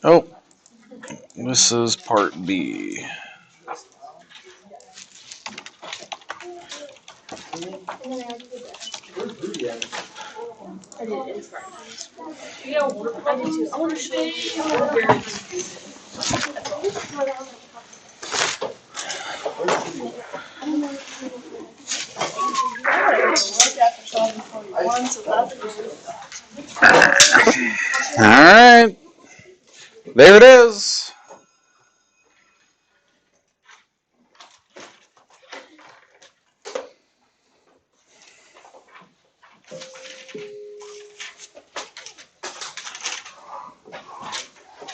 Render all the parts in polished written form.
Oh, this is part B. All right, there it is.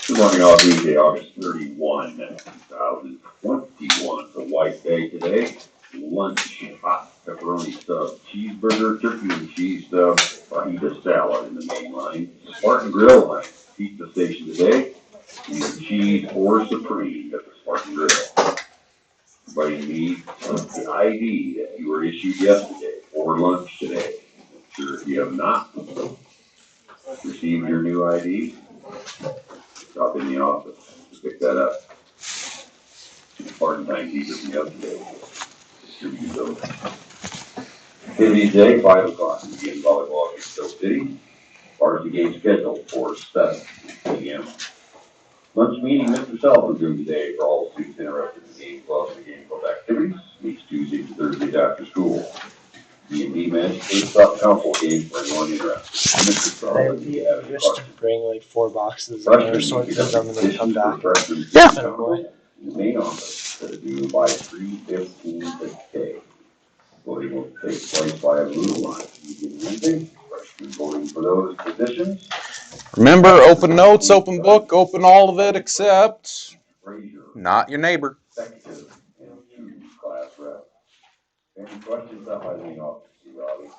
Good morning, all. Tuesday, August 31, 2021. The white day today. Lunch, hot pepperoni sub, cheeseburger, turkey and cheese sub, fajita salad in the main line. Spartan Grill line, pizza station today. Either cheese or supreme at the Spartan Grill. Everybody needs the ID that you were issued yesterday or lunch today. Make sure if you have not received your new ID, stop in the office to pick that up. Spartan timekeeper from yesterday. Distribute those. Activities day, 5 o'clock. Begin volleyball against Stoke City. Varsity game scheduled for 7 p.m. Lunch meeting, Mr. Sullivan's room today for all students interested in the game club and the game club activities. Meets Tuesdays and Thursdays after school. D&D men's first up council game for anyone interested. Mr. Sullivan, do you have any Just questions? bring like 4 boxes Freshmen, or sort you through have them and then come back. freshmen. Yeah. Boy. In the main office, that is due by 3:15 today. Voting will take place by a blue line. Wednesday, freshman voting for those positions. Remember, open notes, open book, open all of it except not your neighbor. Executive and 2 class reps. Any questions up by the main office, Robbie?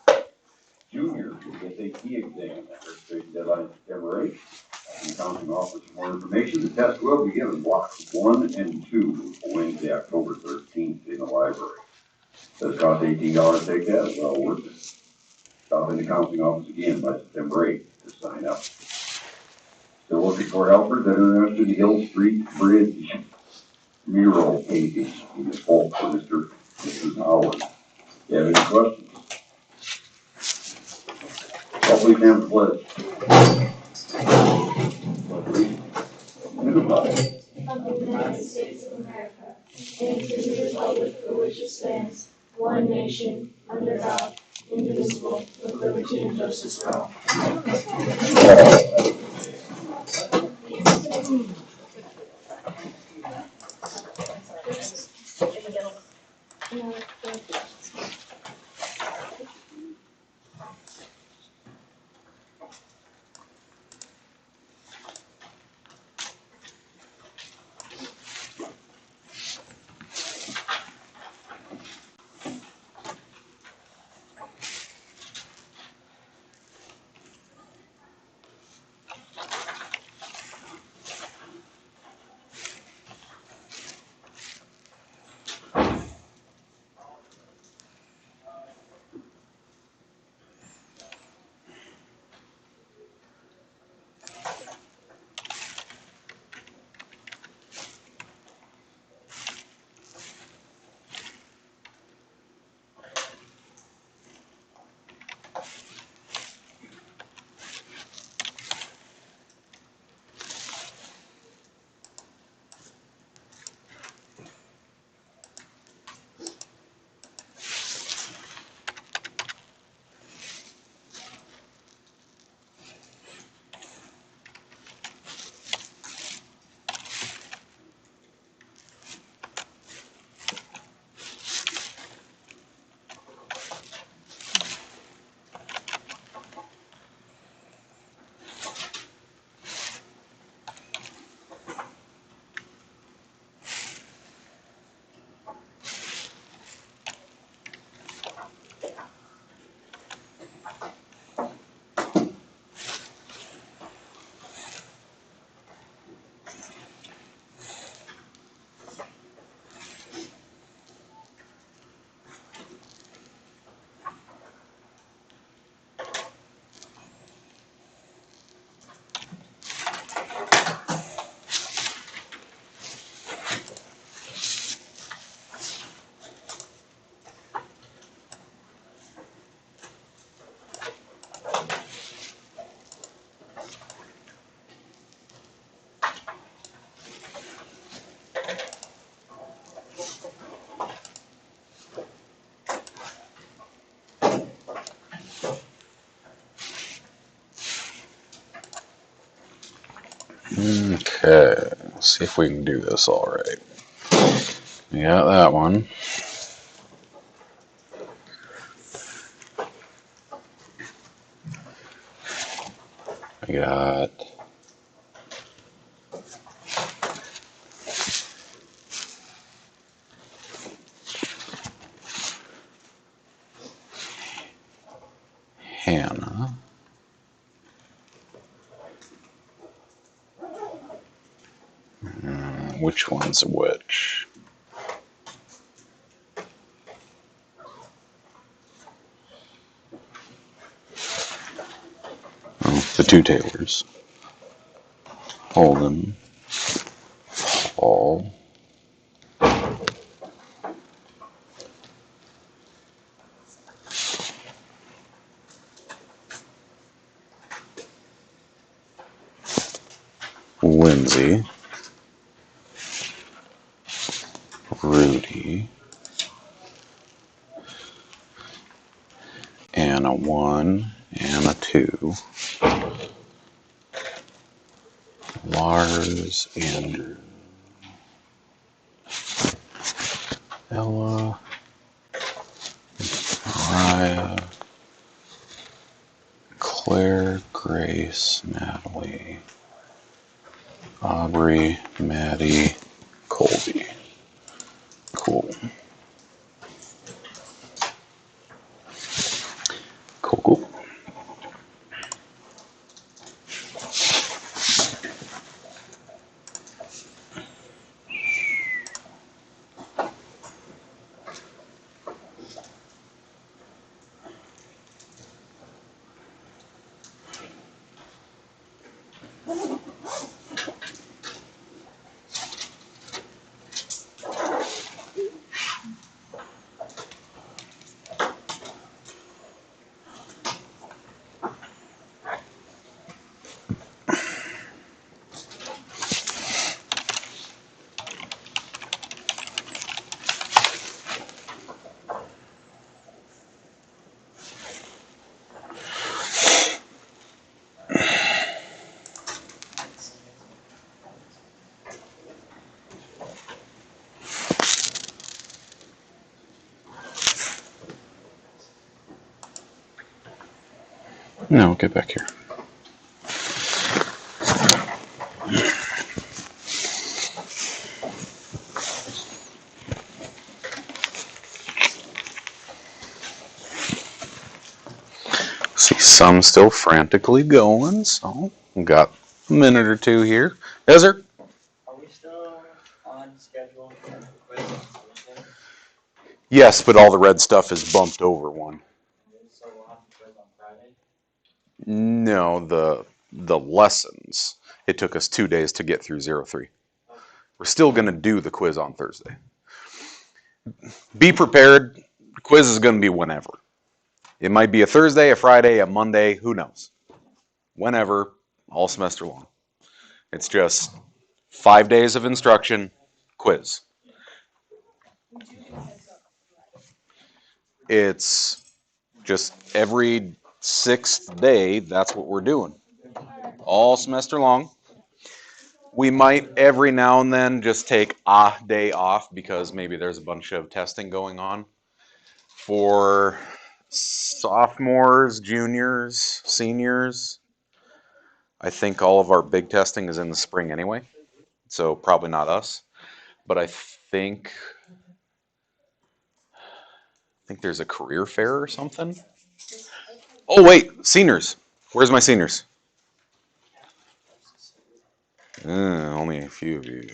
Juniors will get the SAT exam. That registration deadline is September 8th. The counseling office for more information. The test will be given blocks 1 and 2 for Wednesday, October 13th in the library. Does cost $18 to take that, well worth it. Stop in the counseling office again by September 8th to sign up. Still looking for helpers that are interested in the Hill Street Bridge mural painting in the fall for Mrs. Howard. Do you have any questions? Please stand for pledge. Of the United States of America, and to the republic for which it stands, one nation, under God, indivisible, with liberty and justice for all. Okay, let's see if we can do this all right. Yeah, that one. I got Hannah. Which one's which? Oh, the two Taylors. Holden. Paul. Lindsay. Rudy. Anna 1. Anna 2. Lars. Andrew. Ella. Mariah. Claire. Grace. Natalie. Aubrey. Maddie. Colby. Cool. Cool, cool. No, get back here. See some still frantically going, so we got a minute or two here. Ezra? Are we still on schedule for the quiz on Thursday? Yes, but all the red stuff is bumped over one. So we'll have the quiz on Friday? No, the lessons. It took us 2 days to get through 03. We're still going to do the quiz on Thursday. Be prepared. The quiz is going to be whenever. It might be a Thursday, a Friday, a Monday, who knows. Whenever, all semester long. It's just 5 days of instruction, quiz. It's just every 6th day, that's what we're doing. All semester long. We might every now and then just take a day off because maybe there's a bunch of testing going on. For sophomores, juniors, seniors, I think all of our big testing is in the spring anyway, so probably not us. But I think there's a career fair or something. Oh wait, seniors. Where's my seniors? Only a few of you.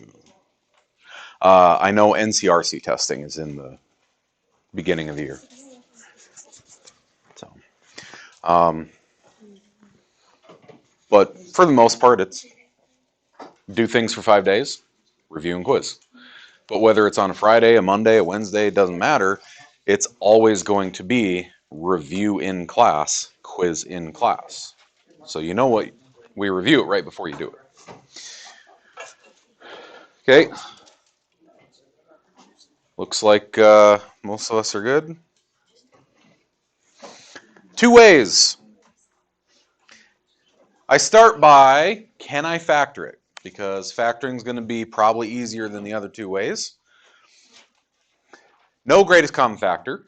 I know NCRC testing is in the beginning of the year. So, but for the most part, it's do things for 5 days, review and quiz. But whether it's on a Friday, a Monday, a Wednesday, it doesn't matter. It's always going to be review in class, quiz in class. So you know what? We review it right before you do it. Okay. Looks like most of us are good. 2 ways. I start by, can I factor it? because factoring is going to be probably easier than the other two ways. No greatest common factor.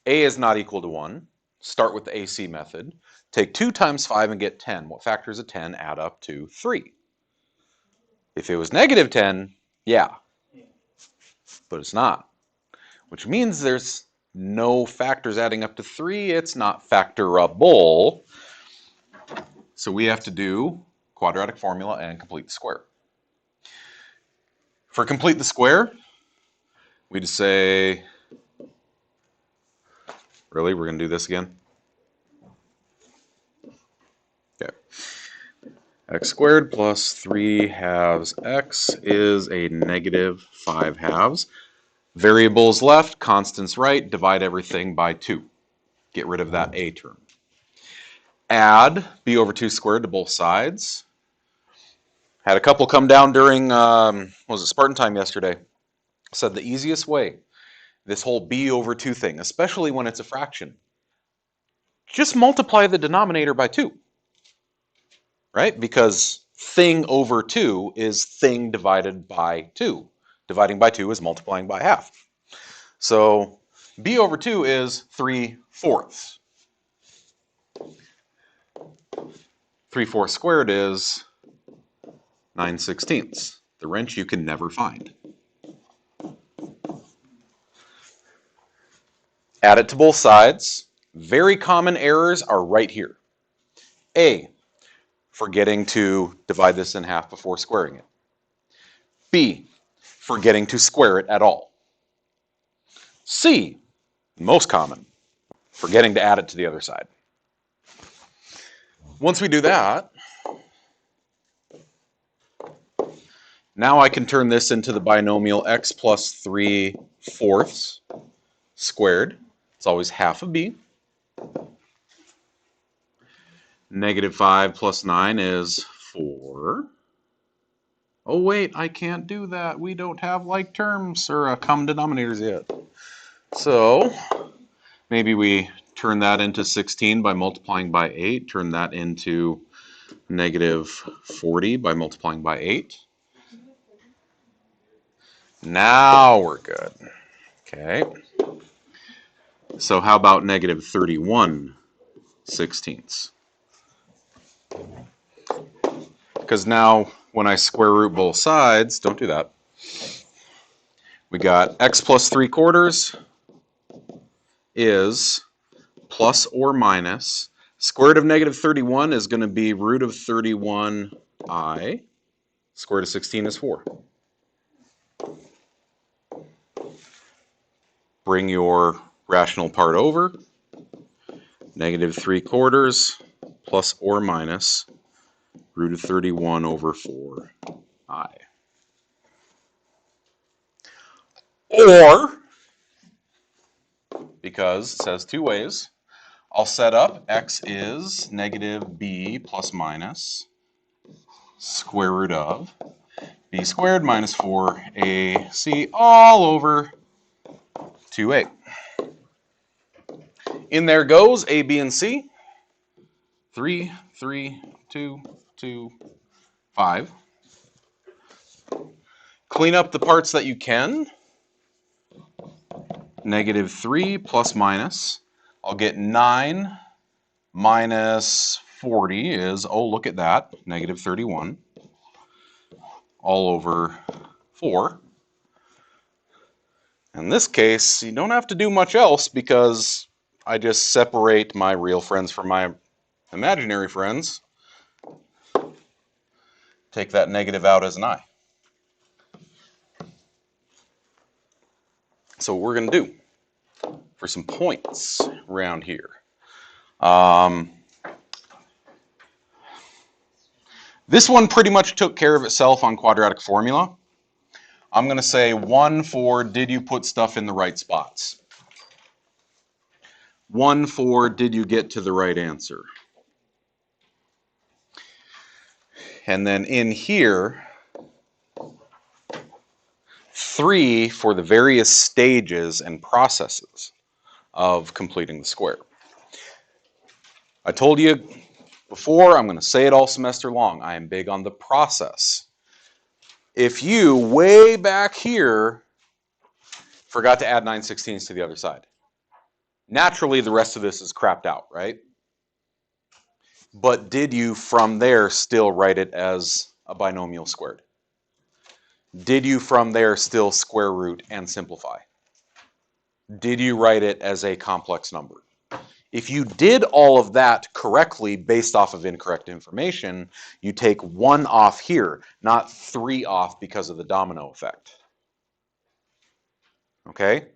A is not equal to 1. Start with the AC method. Take 2 times 5 and get 10. What factors of 10 add up to 3? If it was negative 10, yeah. But it's not. Which means there's no factors adding up to 3. It's not factorable. So we have to do quadratic formula and complete the square. For complete the square, we just say, really, we're going to do this again? Okay. X squared plus 3 halves x is a negative 5 halves. Variables left, constants right, divide everything by 2. Get rid of that a term. Add b over 2 squared to both sides. Had a couple come down during, was it Spartan time yesterday? Said the easiest way, this whole b over 2 thing, especially when it's a fraction, just multiply the denominator by 2. Right? Because thing over 2 is thing divided by 2. Dividing by 2 is multiplying by half. So b over 2 is 3/4. 3/4 squared is 9/16. The wrench you can never find. Add it to both sides. Very common errors are right here. A, forgetting to divide this in half before squaring it. B, forgetting to square it at all. C, most common, forgetting to add it to the other side. Once we do that, now I can turn this into the binomial x plus 3/4 squared. It's always half of b. Negative 5 plus 9 is 4. Oh wait, I can't do that. We don't have like terms or common denominators yet. So maybe we turn that into 16 by multiplying by 8. Turn that into negative 40 by multiplying by 8. Now we're good. Okay. So how about negative 31/16? Because now when I square root both sides, don't do that. We got x plus 3/4 is plus or minus. Square root of negative 31 is going to be root of 31i. Square root of 16 is 4. Bring your rational part over. Negative 3/4 plus or minus root of 31 over 4i. Or, because it says two ways, I'll set up x is negative b plus minus square root of b squared minus 4ac all over 2a. In there goes a, b, and c. 3, 3, 2, 2, 5. Clean up the parts that you can. Negative 3 plus minus. I'll get 9 minus 40 is, oh, look at that, negative 31. All over 4. In this case, you don't have to do much else because I just separate my real friends from my imaginary friends. Take that negative out as an I. So what we're going to do for some points around here. This one pretty much took care of itself on quadratic formula. I'm going to say 1 for did you put stuff in the right spots? 1 for did you get to the right answer? And then in here, 3 for the various stages and processes of completing the square. I told you before, I'm going to say it all semester long. I am big on the process. If you, way back here, forgot to add 9/16 to the other side, naturally the rest of this is crapped out, right? But did you, from there, still write it as a binomial squared? Did you, from there, still square root and simplify? Did you write it as a complex number? If you did all of that correctly based off of incorrect information, you take 1 off here, not 3 off because of the domino effect. Okay?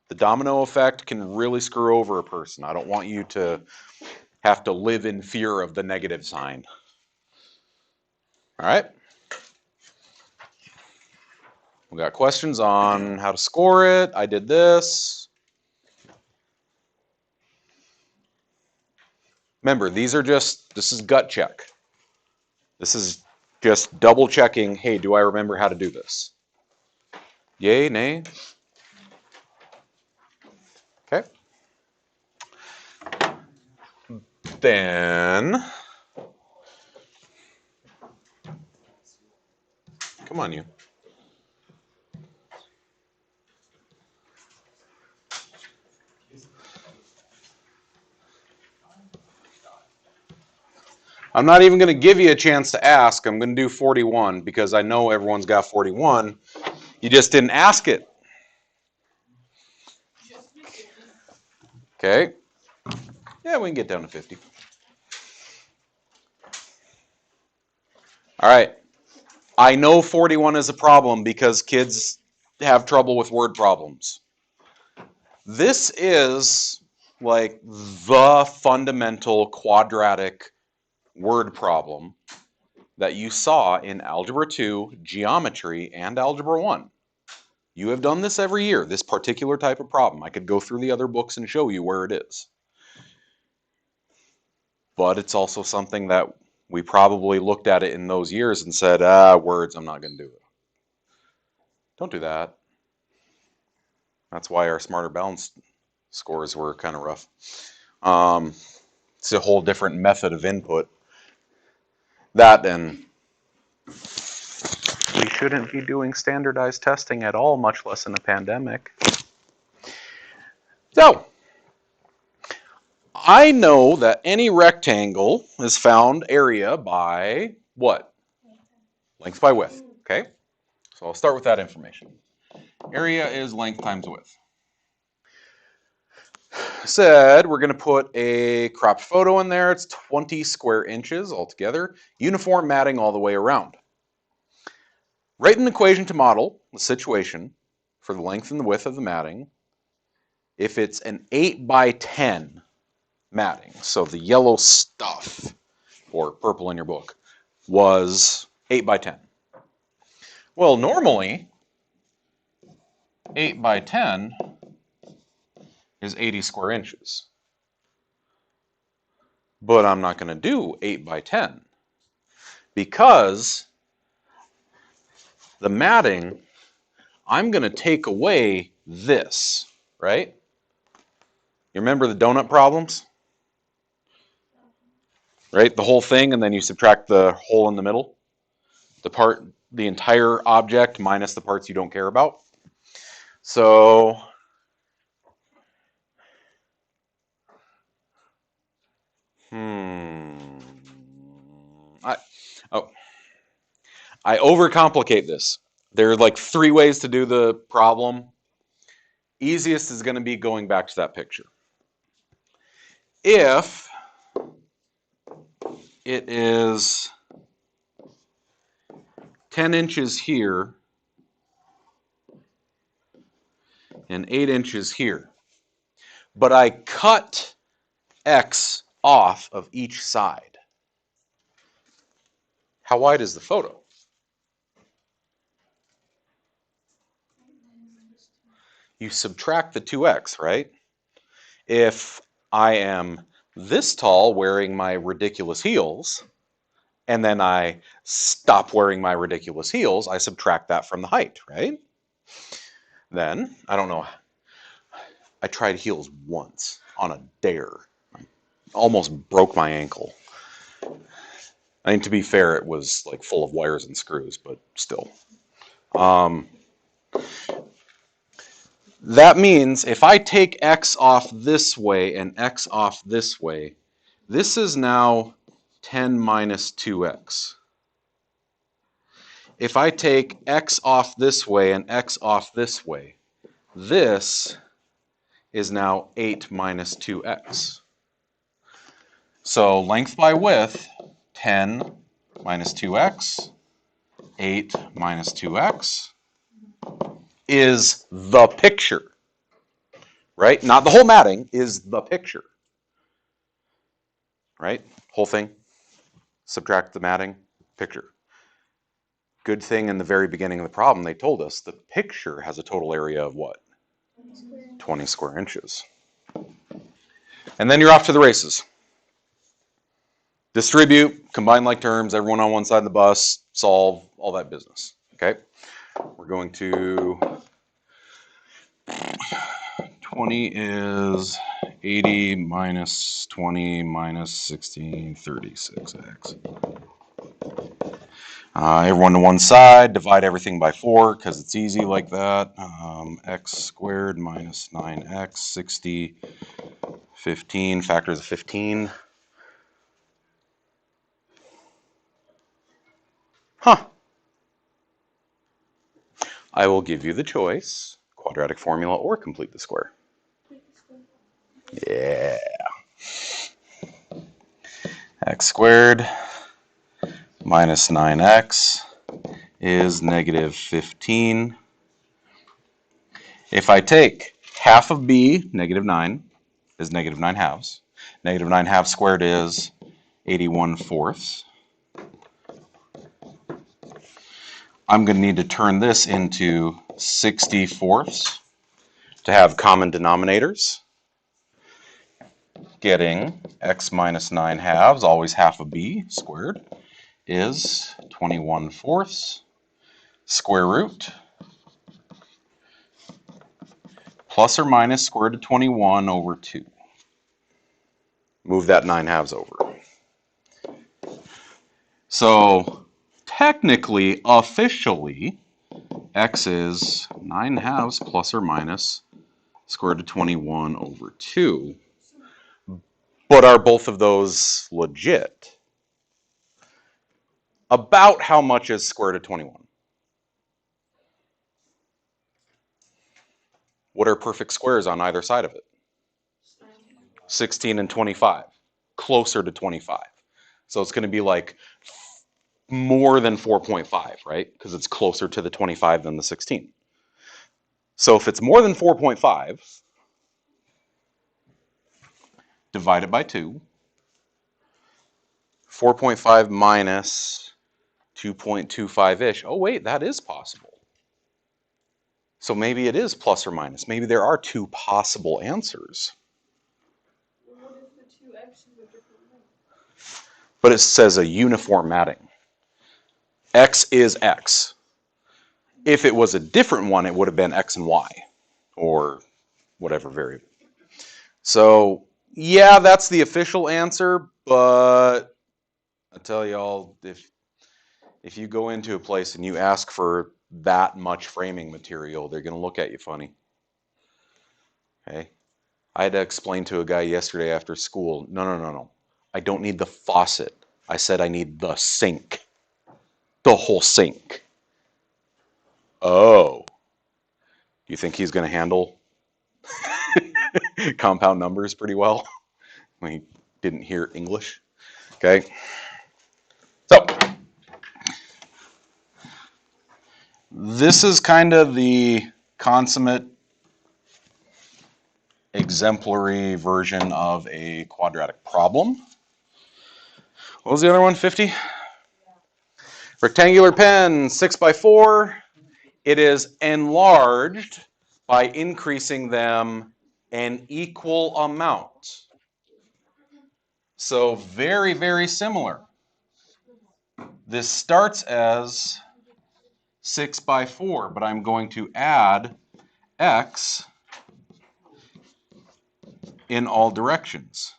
The domino effect can really screw over a person. I don't want you to have to live in fear of the negative sign. All right? We got questions on how to score it. I did this. Remember, this is gut check. This is just double checking, hey, do I remember how to do this? Yay, nay? Okay. Then, come on, you. I'm not even going to give you a chance to ask. I'm going to do 41 because I know everyone's got 41. You just didn't ask it. Okay. Yeah, we can get down to 50. All right. I know 41 is a problem because kids have trouble with word problems. This is like the fundamental quadratic word problem that you saw in Algebra 2, Geometry, and Algebra 1. You have done this every year, this particular type of problem. I could go through the other books and show you where it is. But it's also something that we probably looked at it in those years and said, words, I'm not going to do it. Don't do that. That's why our smarter balanced scores were kind of rough. It's a whole different method of input. That and we shouldn't be doing standardized testing at all, much less in a pandemic. So, I know that any rectangle is found area by what? Length by width, okay? So I'll start with that information. Area is length times width. Said we're going to put a cropped photo in there. It's 20 square inches altogether. Uniform matting all the way around. Write an equation to model the situation for the length and the width of the matting. If it's an 8 by 10 matting, so the yellow stuff, or purple in your book, was 8 by 10. Well, normally, 8 by 10 is 80 square inches. But I'm not going to do 8 by 10 because the matting, I'm going to take away this, right? You remember the donut problems? Right? The whole thing, and then you subtract the hole in the middle. The entire object minus the parts you don't care about. So, I overcomplicate this. There are like 3 ways to do the problem. Easiest is going to be going back to that picture. If it is 10 inches here and 8 inches here, but I cut X off of each side, how wide is the photo? You subtract the 2x, right? If I am this tall wearing my ridiculous heels, and then I stop wearing my ridiculous heels, I subtract that from the height, right? Then, I don't know, I tried heels once on a dare. I almost broke my ankle. I mean, to be fair, it was like full of wires and screws, but still. That means if I take x off this way and x off this way, this is now 10 minus 2x. If I take x off this way and x off this way, this is now 8 minus 2x. So length by width, 10 minus 2x, 8 minus 2x, is the picture, right? Not the whole matting, is the picture, right? Whole thing, subtract the matting, picture. Good thing in the very beginning of the problem, they told us the picture has a total area of what? 20 square inches. And then you're off to the races. Distribute, combine like terms, everyone on one side of the bus, solve, all that business, okay? We're going to, 20 is 80 minus 20 minus 16, 36x. Everyone to one side, divide everything by 4 because it's easy like that. X squared minus 9x, 60, 15, factors of 15. Huh. I will give you the choice, quadratic formula or complete the square. Yeah. X squared minus 9x is negative 15. If I take half of b, negative 9, is negative 9 halves. Negative 9 halves squared is 81 fourths. I'm going to need to turn this into 60 fourths to have common denominators. Getting x minus 9 halves, always half of b squared, is 21 fourths. Square root plus or minus square root of 21 over 2. Move that 9 halves over. So technically, officially, x is 9 halves plus or minus square root of 21 over 2. But are both of those legit? About how much is square root of 21? What are perfect squares on either side of it? 16 and 25. Closer to 25. So it's going to be like more than 4.5, right? Because it's closer to the 25 than the 16. So if it's more than 4.5, divide it by 2. 4.5 minus 2.25-ish. Oh, wait, that is possible. So maybe it is plus or minus. Maybe there are two possible answers. What if the two x's are different lengths? But it says a uniform matting. X is X. If it was a different one, it would have been X and Y, or whatever variable. So, yeah, that's the official answer, but I tell y'all, if you go into a place and you ask for that much framing material, they're going to look at you funny. Okay? I had to explain to a guy yesterday after school, no. I don't need the faucet. I said I need the sink. The whole sink. Oh. You think he's going to handle compound numbers pretty well when he didn't hear English? Okay. So, this is kind of the consummate exemplary version of a quadratic problem. What was the other one, 50? Rectangular pen, 6x4. It is enlarged by increasing them an equal amount. So very, very similar. This starts as 6x4, but I'm going to add x in all directions.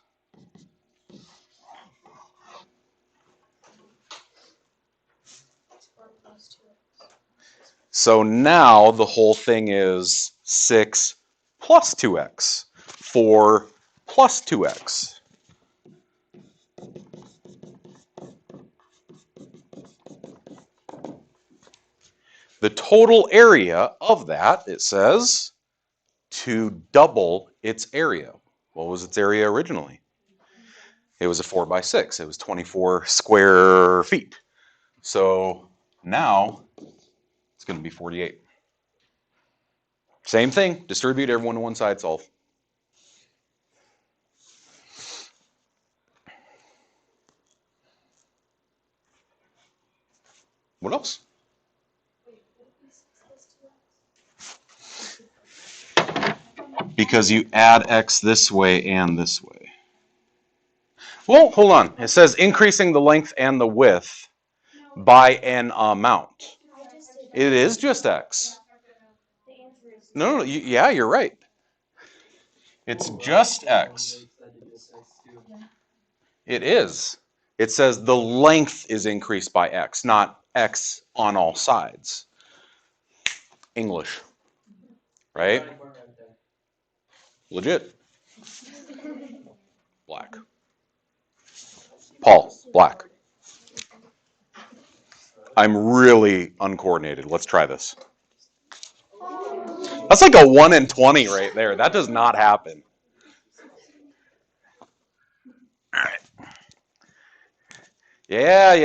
So now the whole thing is 6 plus 2x, 4 plus 2x. The total area of that, it says, to double its area. What was its area originally? It was a 4 by 6. It was 24 square feet. So now it's going to be 48. Same thing. Distribute everyone to one side, solve. What else? Because you add x this way and this way. Well, hold on. It says increasing the length and the width by an amount. It is just x. No, yeah, you're right. It's just x. It is. It says the length is increased by x, not x on all sides. English, right? Legit. Black. Paul, black. I'm really uncoordinated. Let's try this. That's like a 1 in 20 right there. That does not happen. All right. Yeah.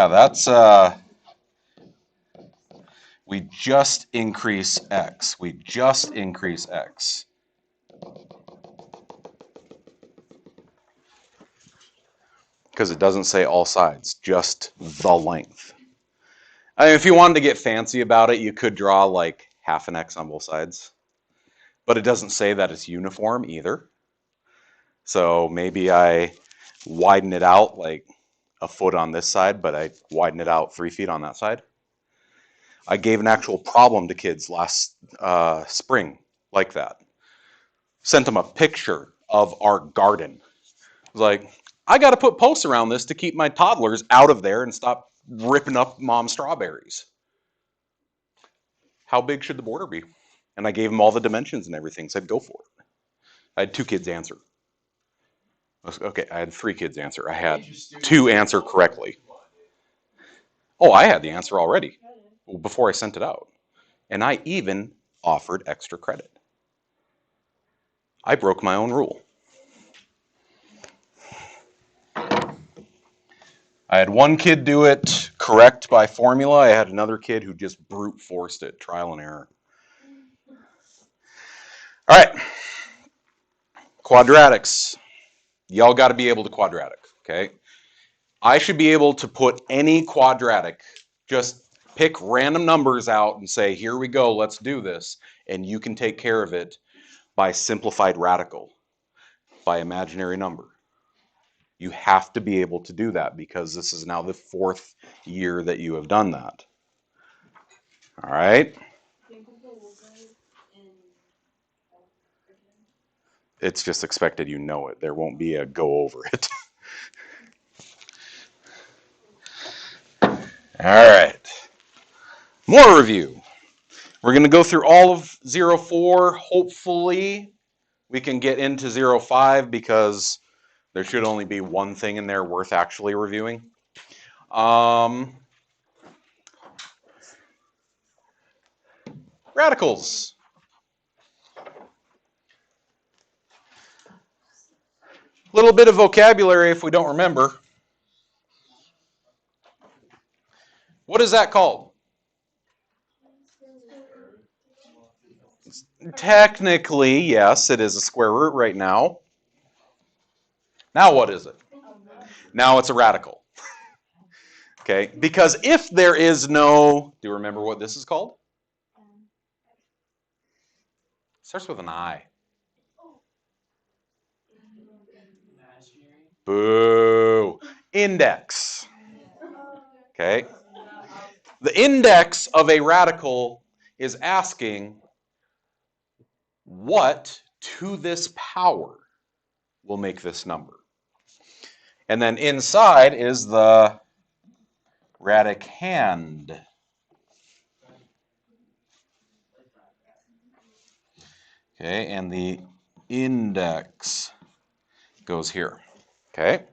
That's we just increase x. We just increase x. Because it doesn't say all sides, just the length. I mean, if you wanted to get fancy about it, you could draw like half an x on both sides. But it doesn't say that it's uniform either. So maybe I widen it out like a foot on this side, but I widen it out 3 feet on that side. I gave an actual problem to kids last spring like that. Sent them a picture of our garden. I was like, I got to put posts around this to keep my toddlers out of there and stop ripping up mom's strawberries. How big should the border be? And I gave them all the dimensions and everything, said go for it. I had 2 kids answer. Okay, I had 3 kids answer. I had 2 answer correctly. Oh, I had the answer already before I sent it out. And I even offered extra credit. I broke my own rule. I had 1 kid do it correct by formula. I had another kid who just brute forced it, trial and error. All right. Quadratics. Y'all got to be able to quadratic, okay? I should be able to put any quadratic, just pick random numbers out and say, here we go, let's do this. And you can take care of it by simplified radical, by imaginary number. You have to be able to do that because this is now the 4th year that you have done that. All right? It's just expected you know it. There won't be a go over it. All right. More review. We're going to go through all of 04. Hopefully, we can get into 05 because there should only be one thing in there worth actually reviewing. Radicals. A little bit of vocabulary if we don't remember. What is that called? Technically, yes, it is a square root right now. Now what is it? Now it's a radical. Okay, because if there is no, do you remember what this is called? It starts with an I. Boo. Index. Okay. The index of a radical is asking what to this power will make this number. And then inside is the radicand. Okay, and the index goes here. Okay.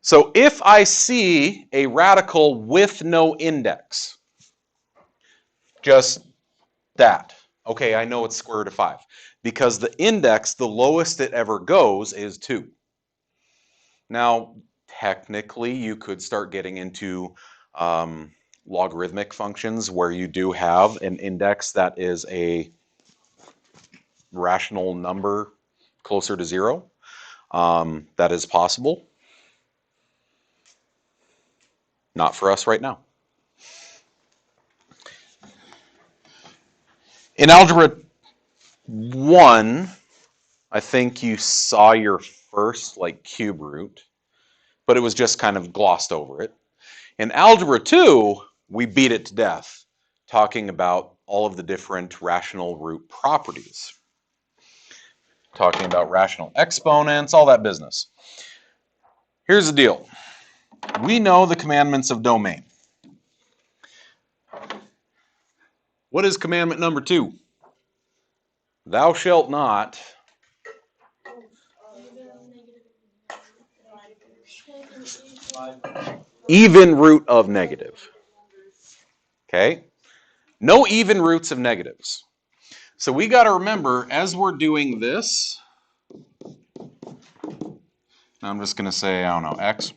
So if I see a radical with no index, just that, okay, I know it's square root of 5. Because the index, the lowest it ever goes is 2. Now, technically, you could start getting into logarithmic functions where you do have an index that is a rational number closer to 0. That is possible. Not for us right now. In Algebra 1, I think you saw your first cube root, but it was just kind of glossed over it. In Algebra 2, we beat it to death, talking about all of the different rational root properties. Talking about rational exponents, all that business. Here's the deal. We know the commandments of domain. What is commandment number 2? Thou shalt not even root of negative. Okay? No even roots of negatives. So we got to remember, as we're doing this, I'm just going to say, I don't know, x.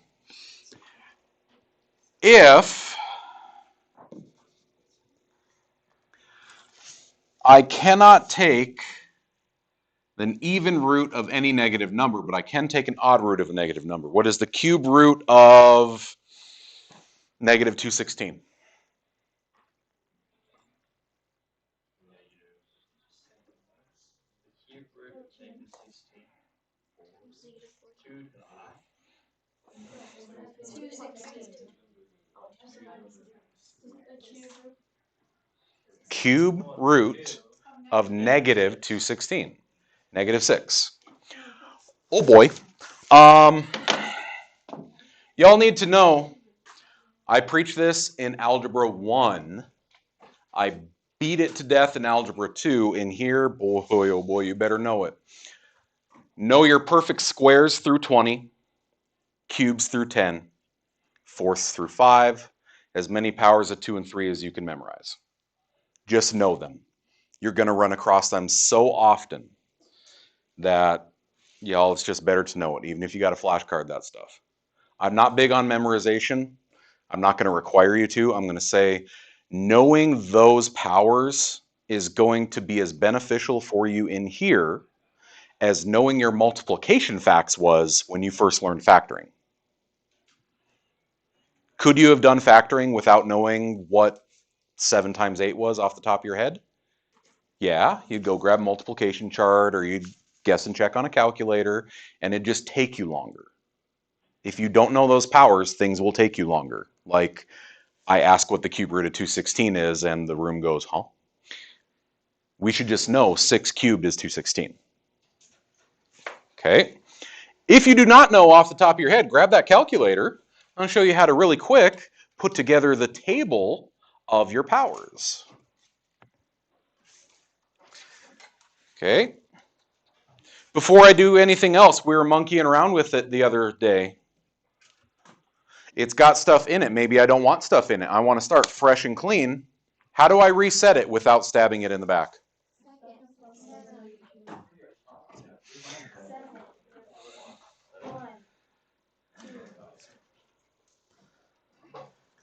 If I cannot take an even root of any negative number, but I can take an odd root of a negative number. What is the cube root of negative 216? Cube root of negative 216. Negative 6. Oh boy. Y'all need to know, I preach this in Algebra 1. I beat it to death in Algebra 2. In here, boy, oh boy, you better know it. Know your perfect squares through 20, cubes through 10, fourths through 5, as many powers of 2 and 3 as you can memorize. Just know them. You're going to run across them so often that, y'all, it's just better to know it, even if you got a flashcard, that stuff. I'm not big on memorization. I'm not going to require you to. I'm going to say knowing those powers is going to be as beneficial for you in here as knowing your multiplication facts was when you first learned factoring. Could you have done factoring without knowing what 7 times 8 was off the top of your head? Yeah, you'd go grab a multiplication chart or you'd guess and check on a calculator, and it'd just take you longer. If you don't know those powers, things will take you longer. Like, I ask what the cube root of 216 is, and the room goes, huh? We should just know 6 cubed is 216. Okay? If you do not know off the top of your head, grab that calculator. I'll show you how to really quick put together the table of your powers. Okay? Before I do anything else, we were monkeying around with it the other day. It's got stuff in it. Maybe I don't want stuff in it. I want to start fresh and clean. How do I reset it without stabbing it in the back?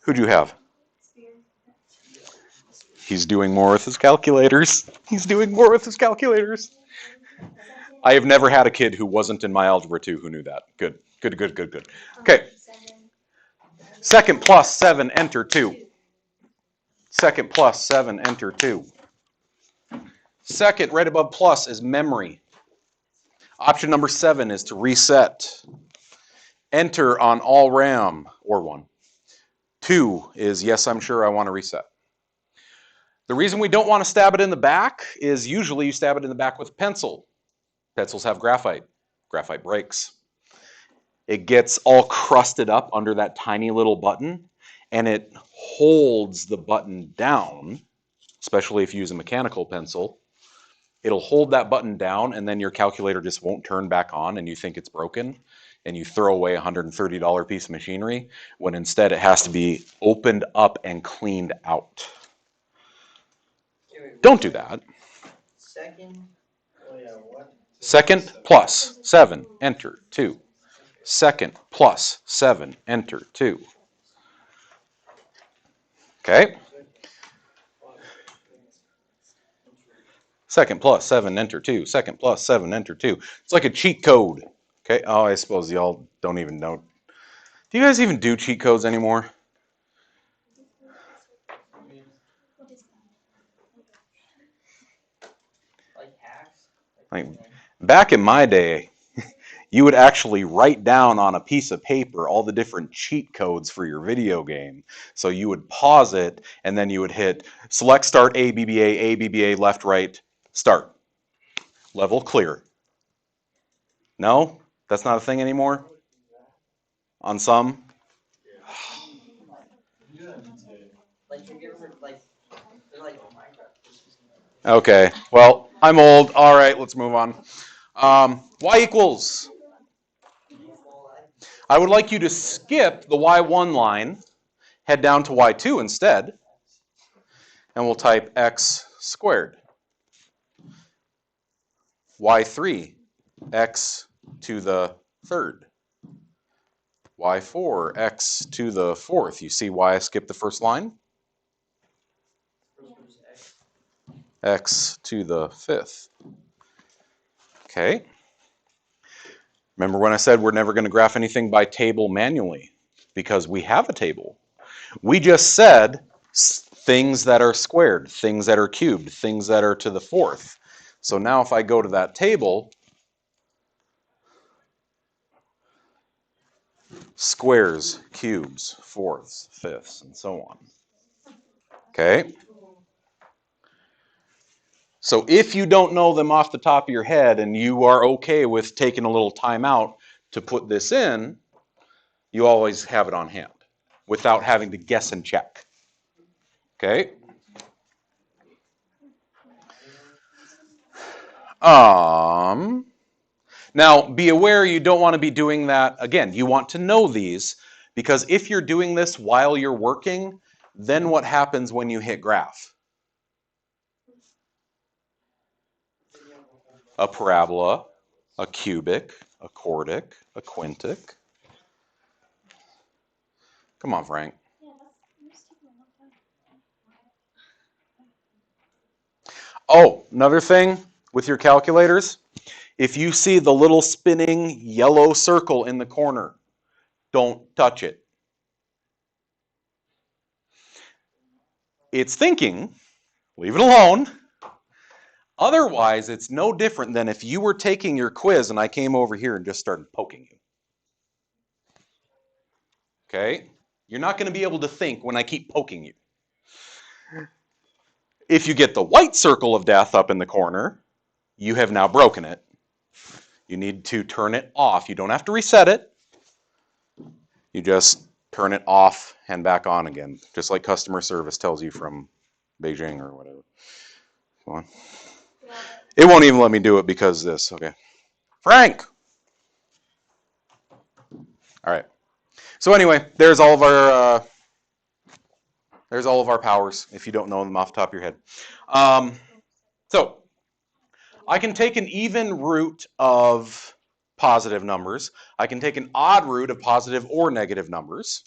Who'd you have? He's doing more with his calculators. He's doing more with his calculators. I have never had a kid who wasn't in my Algebra 2 who knew that. Good, good, good, good, good. Okay. Second plus 7, enter 2. Second plus 7, enter 2. Second, right above plus, is memory. Option number 7 is to reset. Enter on all RAM, or 1. 2 is, yes, I'm sure I want to reset. The reason we don't want to stab it in the back is usually you stab it in the back with a pencil. Pencils have graphite. Graphite breaks. it gets all crusted up under that tiny little button, and it holds the button down, especially if you use a mechanical pencil. It'll hold that button down, and then your calculator just won't turn back on, and you think it's broken, and you throw away a $130 piece of machinery, when instead it has to be opened up and cleaned out. Don't do that. Second, oh yeah, what? Second plus 7, enter 2. Second plus 7, enter 2. Okay? Second plus 7, enter 2. Second plus 7, enter 2. It's like a cheat code. Okay? Oh, I suppose y'all don't even know. Do you guys even do cheat codes anymore? Like hacks? Like, back in my day, you would actually write down on a piece of paper all the different cheat codes for your video game. So you would pause it, and then you would hit select start ABBA, left, right, start. Level clear. No? That's not a thing anymore? On some? Like, have you ever, like, they're like Minecraft? Okay, well, I'm old. All right, let's move on. Y equals. I would like you to skip the Y1 line, head down to Y2 instead, and we'll type x squared. Y3, x to the third. Y4, x to the fourth. You see why I skipped the first line? X to the fifth. Okay. Remember when I said we're never going to graph anything by table manually? Because we have a table. We just said things that are squared, things that are cubed, things that are to the fourth. So now if I go to that table, squares, cubes, fourths, fifths, and so on. Okay? So if you don't know them off the top of your head and you are okay with taking a little time out to put this in, you always have it on hand without having to guess and check. Okay? Now, be aware you don't want to be doing that. Again, you want to know these, because if you're doing this while you're working, then what happens when you hit graph? A parabola, a cubic, a quartic, a quintic. Come on, Frank. Oh, another thing with your calculators, if you see the little spinning yellow circle in the corner, don't touch it. It's thinking, leave it alone. Otherwise, it's no different than if you were taking your quiz and I came over here and just started poking you. Okay? You're not going to be able to think when I keep poking you. If you get the white circle of death up in the corner, you have now broken it. You need to turn it off. You don't have to reset it. You just turn it off and back on again, just like customer service tells you from Beijing or whatever. Come on. It won't even let me do it because this. Okay. Frank! All right. So anyway, there's all of our powers, if you don't know them off the top of your head. So I can take an even root of positive numbers. I can take an odd root of positive or negative numbers.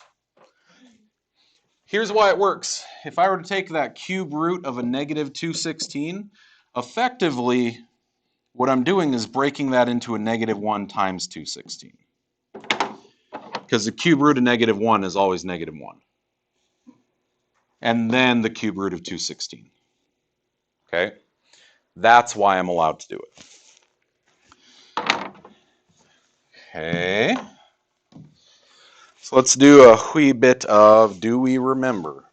Here's why it works. If I were to take that cube root of a negative 216, effectively what I'm doing is breaking that into a negative 1 times 216. Because the cube root of negative 1 is always negative 1. And then the cube root of 216. Okay? That's why I'm allowed to do it. Okay. So let's do a wee bit of do we remember?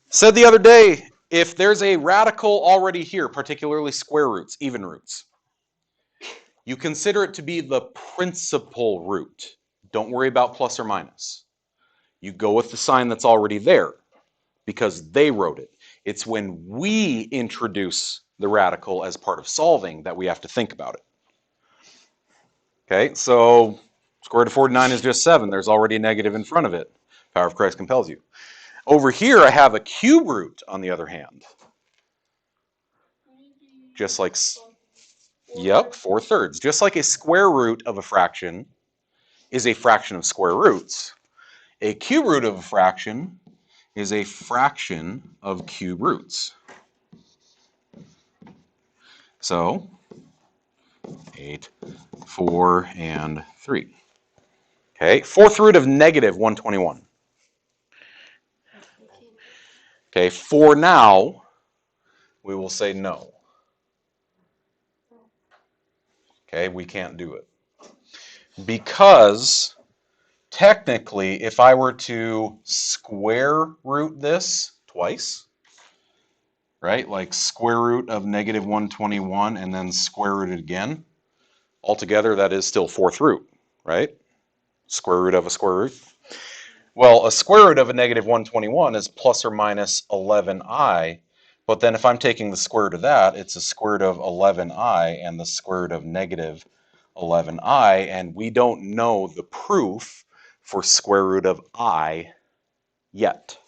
Said the other day, if there's a radical already here, particularly square roots, even roots, You consider it to be the principal root. Don't worry about plus or minus. You go with the sign that's already there because they wrote it. It's when we introduce the radical as part of solving that we have to think about it. Okay, so square root of 49 is just 7. There's already a negative in front of it. Power of Christ compels you. Over here, I have a cube root, on the other hand. Just like, yep, 4/3. Just like a square root of a fraction is a fraction of square roots, a cube root of a fraction is a fraction of cube roots. So 8, 4, and 3. Okay, 4th root of negative 121. Okay, for now, we will say no. Okay, we can't do it. Because technically, if I were to square root this twice, right, like square root of negative 121 and then square root it again, altogether that is still 4th root, right? Square root of a square root. Well, a square root of a negative 121 is plus or minus 11i, but then if I'm taking the square root of that, it's a square root of 11i and the square root of negative 11i, and we don't know the proof for square root of I yet.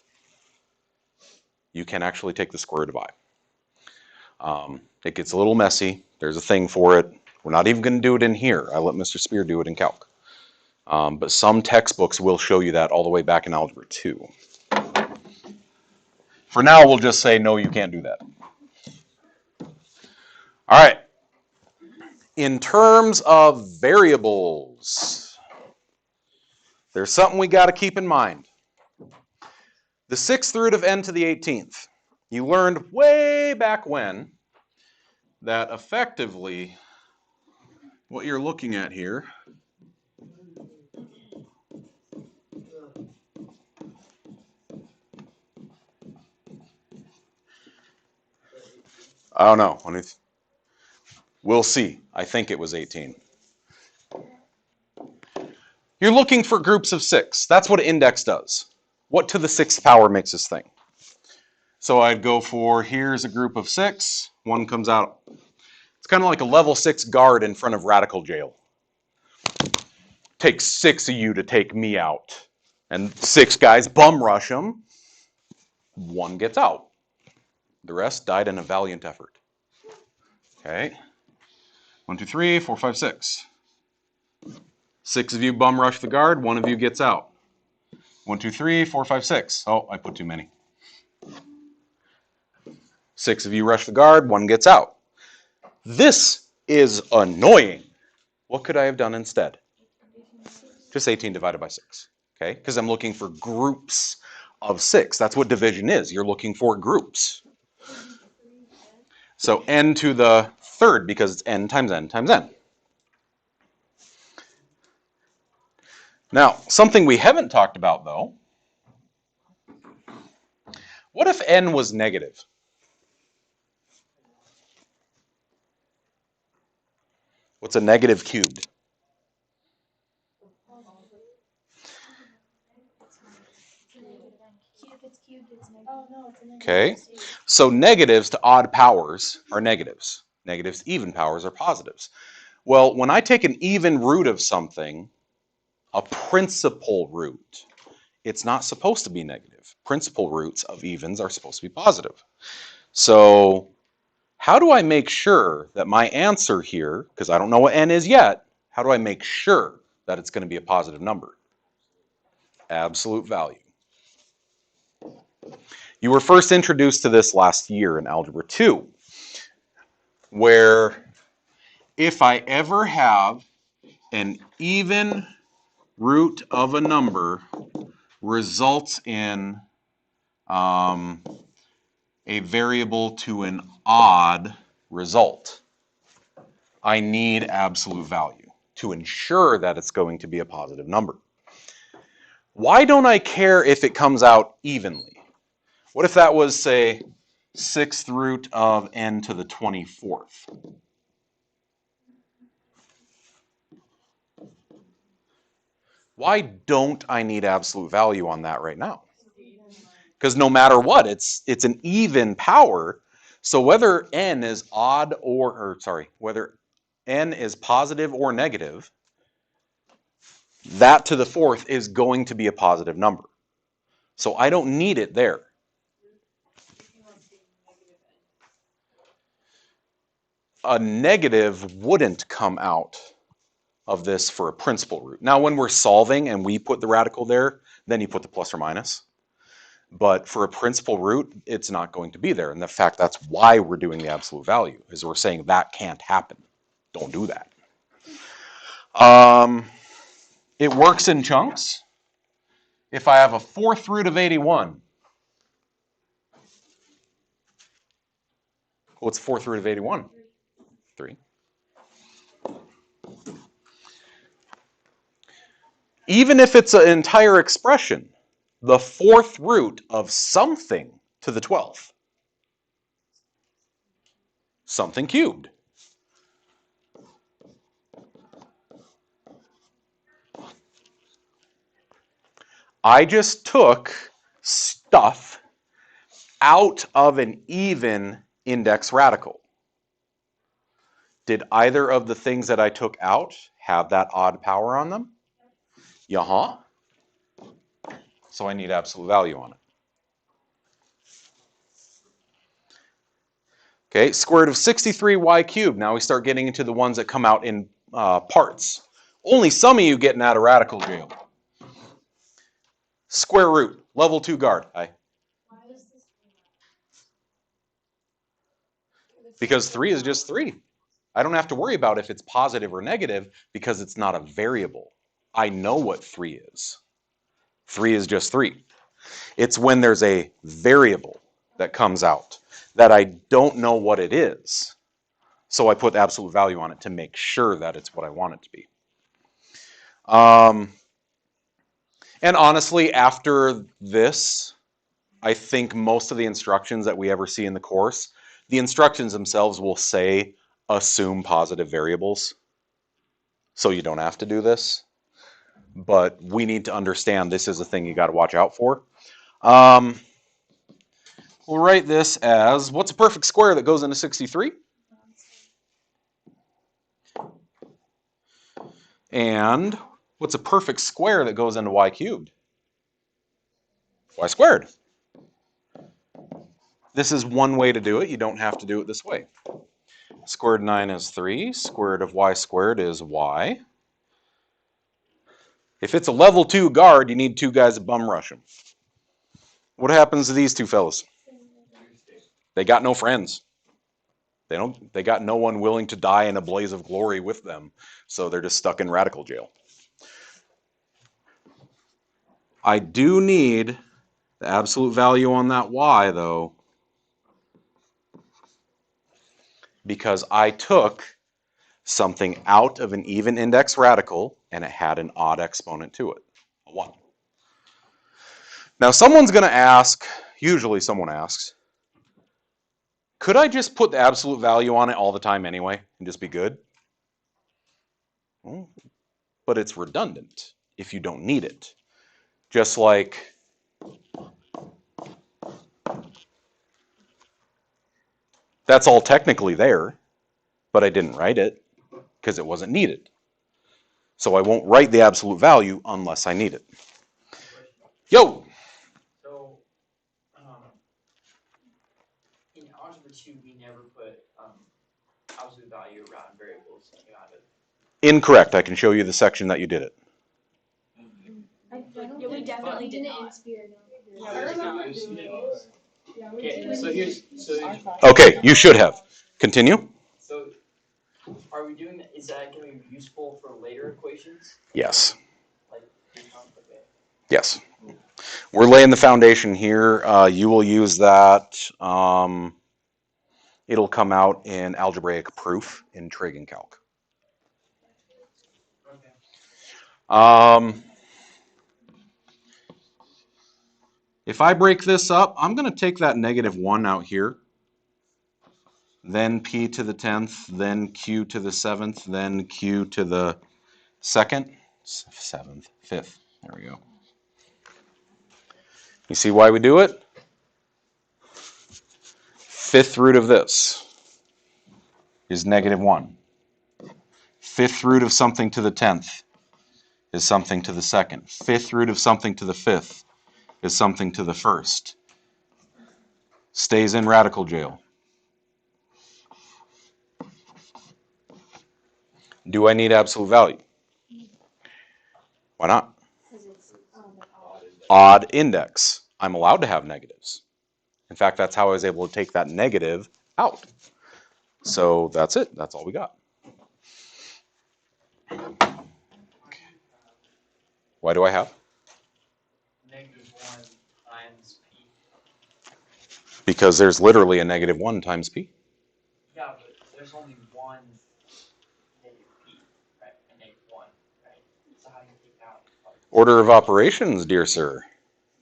You can actually take the square root of I. It gets a little messy. There's a thing for it. We're not even going to do it in here. I let Mr. Spear do it in Calc. But some textbooks will show you that all the way back in Algebra 2. For now, we'll just say, no, you can't do that. All right. In terms of variables, there's something we got to keep in mind. The 6th root of n to the 18th. You learned way back when that effectively what you're looking at here I don't know. We'll see. I think it was 18. You're looking for groups of 6. That's what an index does. What to the 6th power makes this thing? So I'd go for, here's a group of 6. 1 comes out. It's kind of like a level 6 guard in front of radical jail. Takes 6 of you to take me out. And 6 guys bum rush him. 1 gets out. The rest died in a valiant effort. Okay. 1, 2, 3, 4, 5, 6. 6 of you bum rush the guard. 1 of you gets out. 1, 2, 3, 4, 5, 6. Oh, I put too many. 6 of you rush the guard. 1 gets out. This is annoying. What could I have done instead? Just 18 divided by 6. Okay, because I'm looking for groups of 6. That's what division is. You're looking for groups. So n to the 3rd, because it's n times n times n. Now, something we haven't talked about, though. What if n was negative? What's a negative cubed? Okay, so negatives to odd powers are negatives. Negatives to even powers are positives. Well, when I take an even root of something, a principal root, it's not supposed to be negative. Principal roots of evens are supposed to be positive. So how do I make sure that my answer here, because I don't know what n is yet, how do I make sure that it's going to be a positive number? Absolute value. You were first introduced to this last year in Algebra 2, where if I ever have an even root of a number results in a variable to an odd result, I need absolute value to ensure that it's going to be a positive number. Why don't I care if it comes out evenly? What if that was, say, 6th root of n to the 24th? Why don't I need absolute value on that right now? Because no matter what, it's an even power. So whether n is odd whether n is positive or negative, that to the fourth is going to be a positive number. So I don't need it there. A negative wouldn't come out of this for a principal root. Now, when we're solving and we put the radical there, then you put the plus or minus. But for a principal root, it's not going to be there. And in fact, that's why we're doing the absolute value, is we're saying that can't happen. Don't do that. It works in chunks. If I have a fourth root of 81, what's the fourth root of 81? 3. Even if it's an entire expression, the fourth root of something to the 12th, something cubed. I just took stuff out of an even index radical. Did either of the things that I took out have that odd power on them? Yeah. So I need absolute value on it. Okay, square root of 63y cubed. Now we start getting into the ones that come out in parts. Only some of you getting out of radical jail. Square root, level 2 guard. Hi. Because 3 is just 3. I don't have to worry about if it's positive or negative because it's not a variable. I know what 3 is. 3 is just 3. It's when there's a variable that comes out that I don't know what it is. So I put absolute value on it to make sure that it's what I want it to be. And honestly, after this, I think most of the instructions that we ever see in the course, the instructions themselves will say assume positive variables. So you don't have to do this. But we need to understand this is a thing you got to watch out for. We'll write this as, what's a perfect square that goes into 63? And what's a perfect square that goes into y cubed? Y squared. This is one way to do it. You don't have to do it this way. Square root of 9 is 3. Square root of y squared is y. If it's a level 2 guard, you need 2 guys to bum rush him. What happens to these 2 fellas? They got no friends. They got no one willing to die in a blaze of glory with them. So they're just stuck in radical jail. I do need the absolute value on that y, though, because I took something out of an even index radical and it had an odd exponent to it, a 1. Now someone's going to ask, usually someone asks, could I just put the absolute value on it all the time anyway and just be good? Well, but it's redundant if you don't need it. Just like that's all technically there, but I didn't write it because it wasn't needed. So I won't write the absolute value unless I need it. Yo! So, in algebra 2, we never put absolute value around variables. Incorrect. I can show you the section that you did it. Yeah, we definitely did it in Spirit. Yeah, I remember doing it. Okay, so Okay, you should have. Continue. So, are we doing that? Is that going to be useful for later equations? Yes. Like PreCalc? Okay. Yes. We're laying the foundation here. You will use that. It'll come out in algebraic proof in trig and calc. Okay. If I break this up, I'm going to take that -1 out here, then p to the 10th, then q to the 7th, then q to the 2nd. 7th, 5th. There we go. You see why we do it? 5th root of this is -1. 5th root of something to the 10th is something to the 2nd. 5th root of something to the 5th is something to the 1st. Stays in radical jail. Do I need absolute value? Why not? Odd index. I'm allowed to have negatives. In fact, that's how I was able to take that negative out. So that's it. That's all we got. Why do I have? -1 times p. Because there's literally a -1 times p. Yeah, but there's only one negative p, right? A -1, right? So how do you take out? Order of operations, dear sir.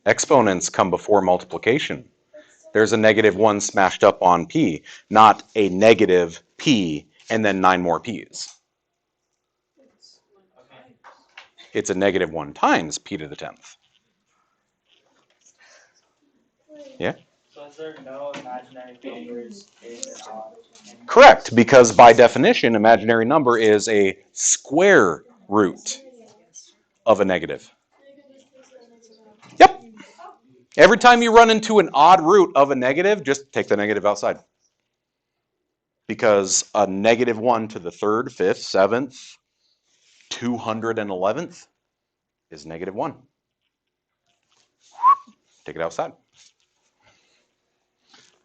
Exponents come before multiplication. There's a -1 smashed up on p, not a negative p and then 9 more p's. Okay. It's a -1 times p to the 10th. Yeah? So is there no imaginary numbers in an odd? Correct, because by definition, imaginary number is a square root of a negative. Yep. Every time you run into an odd root of a negative, just take the negative outside. Because a -1 to the 3rd, 5th, 7th, 211th is -1. Take it outside.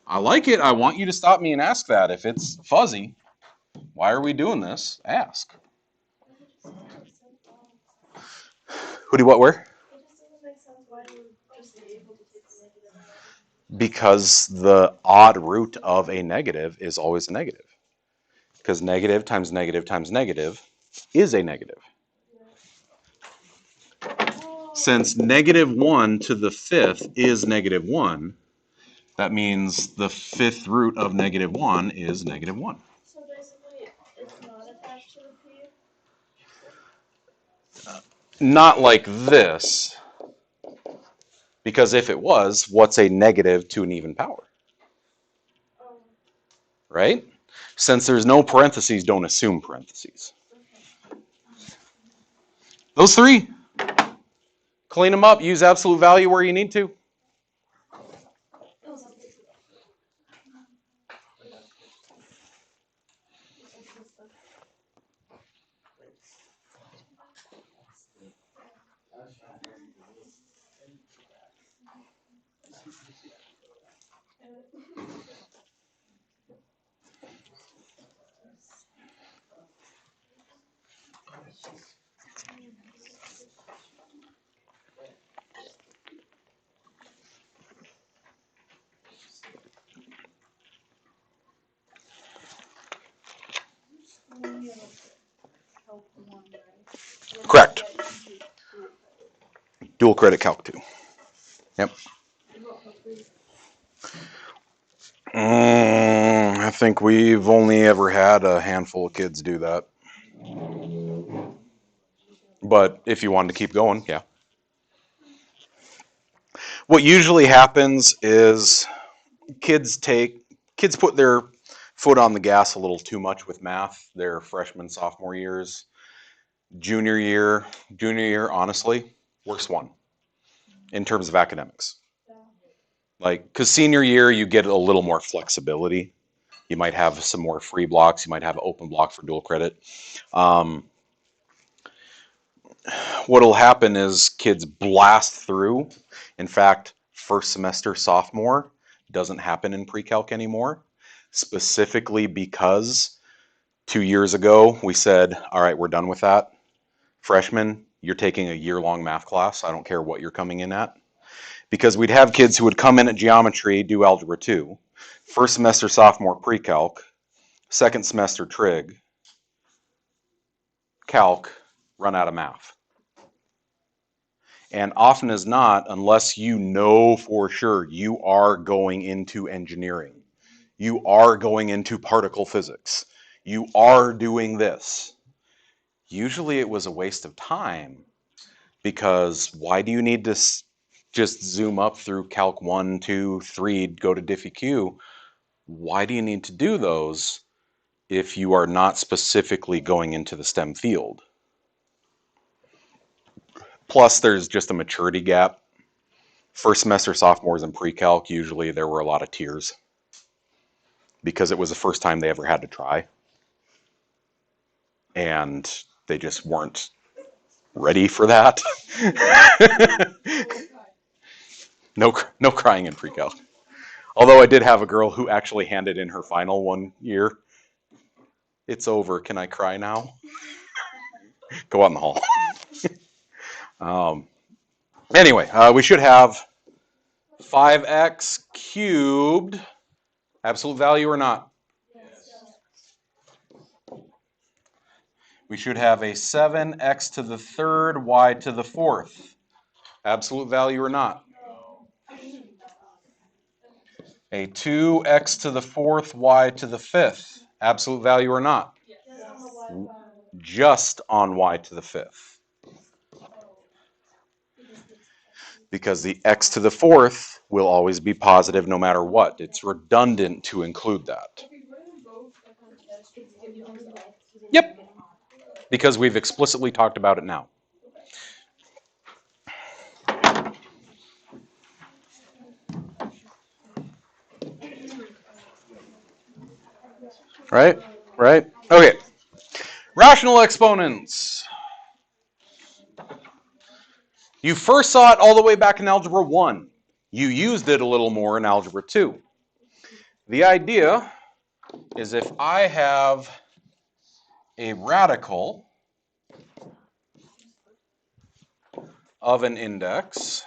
I like it. I want you to stop me and ask that. If it's fuzzy, why are we doing this? Ask. Who do what where? Because the odd root of a negative is always a negative. Because negative times negative times negative is a negative. Since -1 to the 5th is -1, that means the 5th root of -1 is -1. So basically, it's not attached to the p? Not like this. Because if it was, what's a negative to an even power? Oh, Right? Since there's no parentheses, don't assume parentheses. Those three. Clean them up. Use absolute value where you need to. Correct. Dual credit calc 2. Yep. I think we've only ever had a handful of kids do that. But if you wanted to keep going, yeah. What usually happens is kids put their foot on the gas a little too much with math their freshman, sophomore years. Junior year, honestly, worst one in terms of academics. Like, because senior year, you get a little more flexibility. You might have some more free blocks. You might have an open block for dual credit. What'll happen is kids blast through. In fact, first semester sophomore doesn't happen in PreCalc anymore, specifically because 2 years ago we said, all right, we're done with that. Freshmen, you're taking a year-long math class. I don't care what you're coming in at. Because we'd have kids who would come in at geometry, do algebra 2, first semester sophomore PreCalc, second semester trig, calc, run out of math. And often as not, unless you know for sure you are going into engineering, you are going into particle physics, you are doing this, Usually it was a waste of time, because why do you need to just zoom up through Calc 1, 2, 3, go to DiffEq? Why do you need to do those if you are not specifically going into the STEM field? Plus, there's just a maturity gap. First semester sophomores in pre-calc, usually there were a lot of tears because it was the first time they ever had to try. And they just weren't ready for that. No crying in pre-calc. Although I did have a girl who actually handed in her final one year. It's over. Can I cry now? Go out in the hall. Anyway, we should have 5x cubed, absolute value or not? We should have a 7x to the third, y to the fourth, absolute value or not? A 2x to the fourth, y to the fifth, absolute value or not? Just on y to the fifth. Because the x to the fourth will always be positive no matter what. It's redundant to include that. Yep. Because we've explicitly talked about it now. Right? Right? Okay. Rational exponents. You first saw it all the way back in Algebra 1. You used it a little more in Algebra 2. The idea is if I have a radical of an index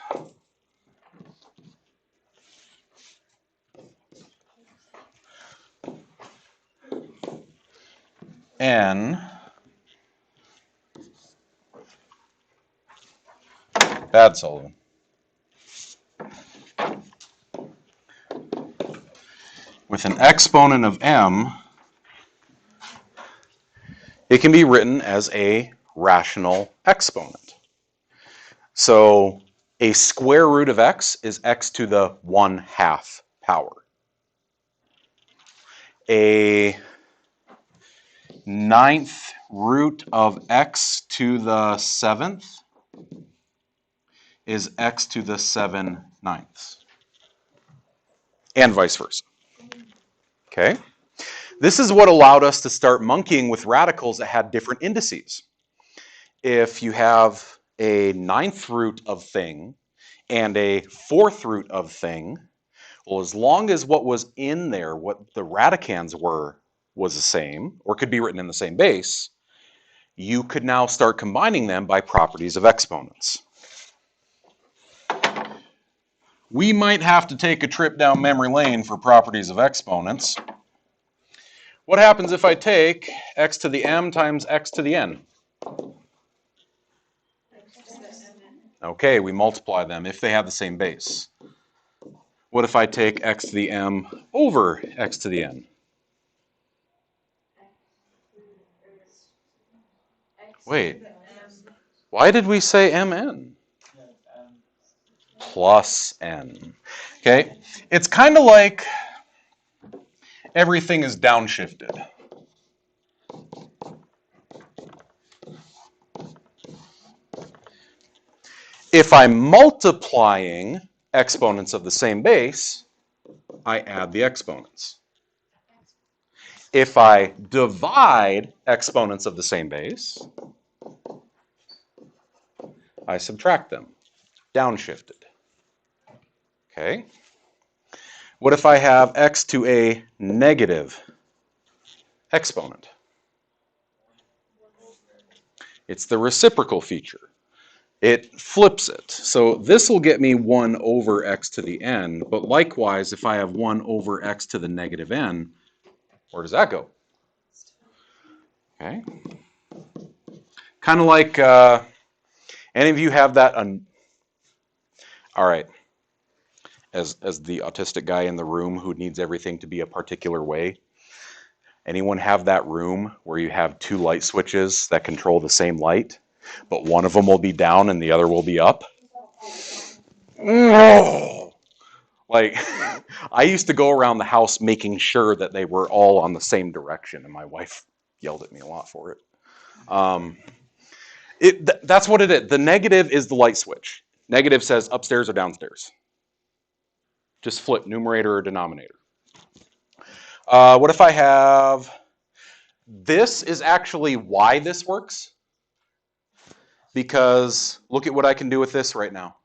n, bad Sullivan, with an exponent of m, it can be written as a rational exponent. So a square root of x is x to the 1/2 power. A 9th root of x to the 7th is x to the 7/9. And vice versa. Okay? This is what allowed us to start monkeying with radicals that had different indices. If you have a 9th root of thing and a 4th root of thing, well, as long as what was in there, what the radicands were, was the same, or could be written in the same base, you could now start combining them by properties of exponents. We might have to take a trip down memory lane for properties of exponents. What happens if I take x to the m times x to the n? Okay, we multiply them if they have the same base. What if I take x to the m over x to the n? Wait, why did we say mn? Plus n. Okay, it's kind of like everything is downshifted. If I'm multiplying exponents of the same base, I add the exponents. If I divide exponents of the same base, I subtract them. Downshifted. Okay. What if I have x to a negative exponent? It's the reciprocal feature. It flips it. So this will get me 1 over x to the n, but likewise, if I have 1 over x to the negative n, where does that go? Okay. Kind of like, any of you have that? All right. As the autistic guy in the room who needs everything to be a particular way, Anyone have that room where you have two light switches that control the same light, but one of them will be down and the other will be up? No. Like, I used to go around the house making sure that they were all on the same direction, and my wife yelled at me a lot for it. That's what it is. The negative is the light switch. Negative says upstairs or downstairs. Just flip numerator or denominator. What if I have, this is actually why this works, because look at what I can do with this right now.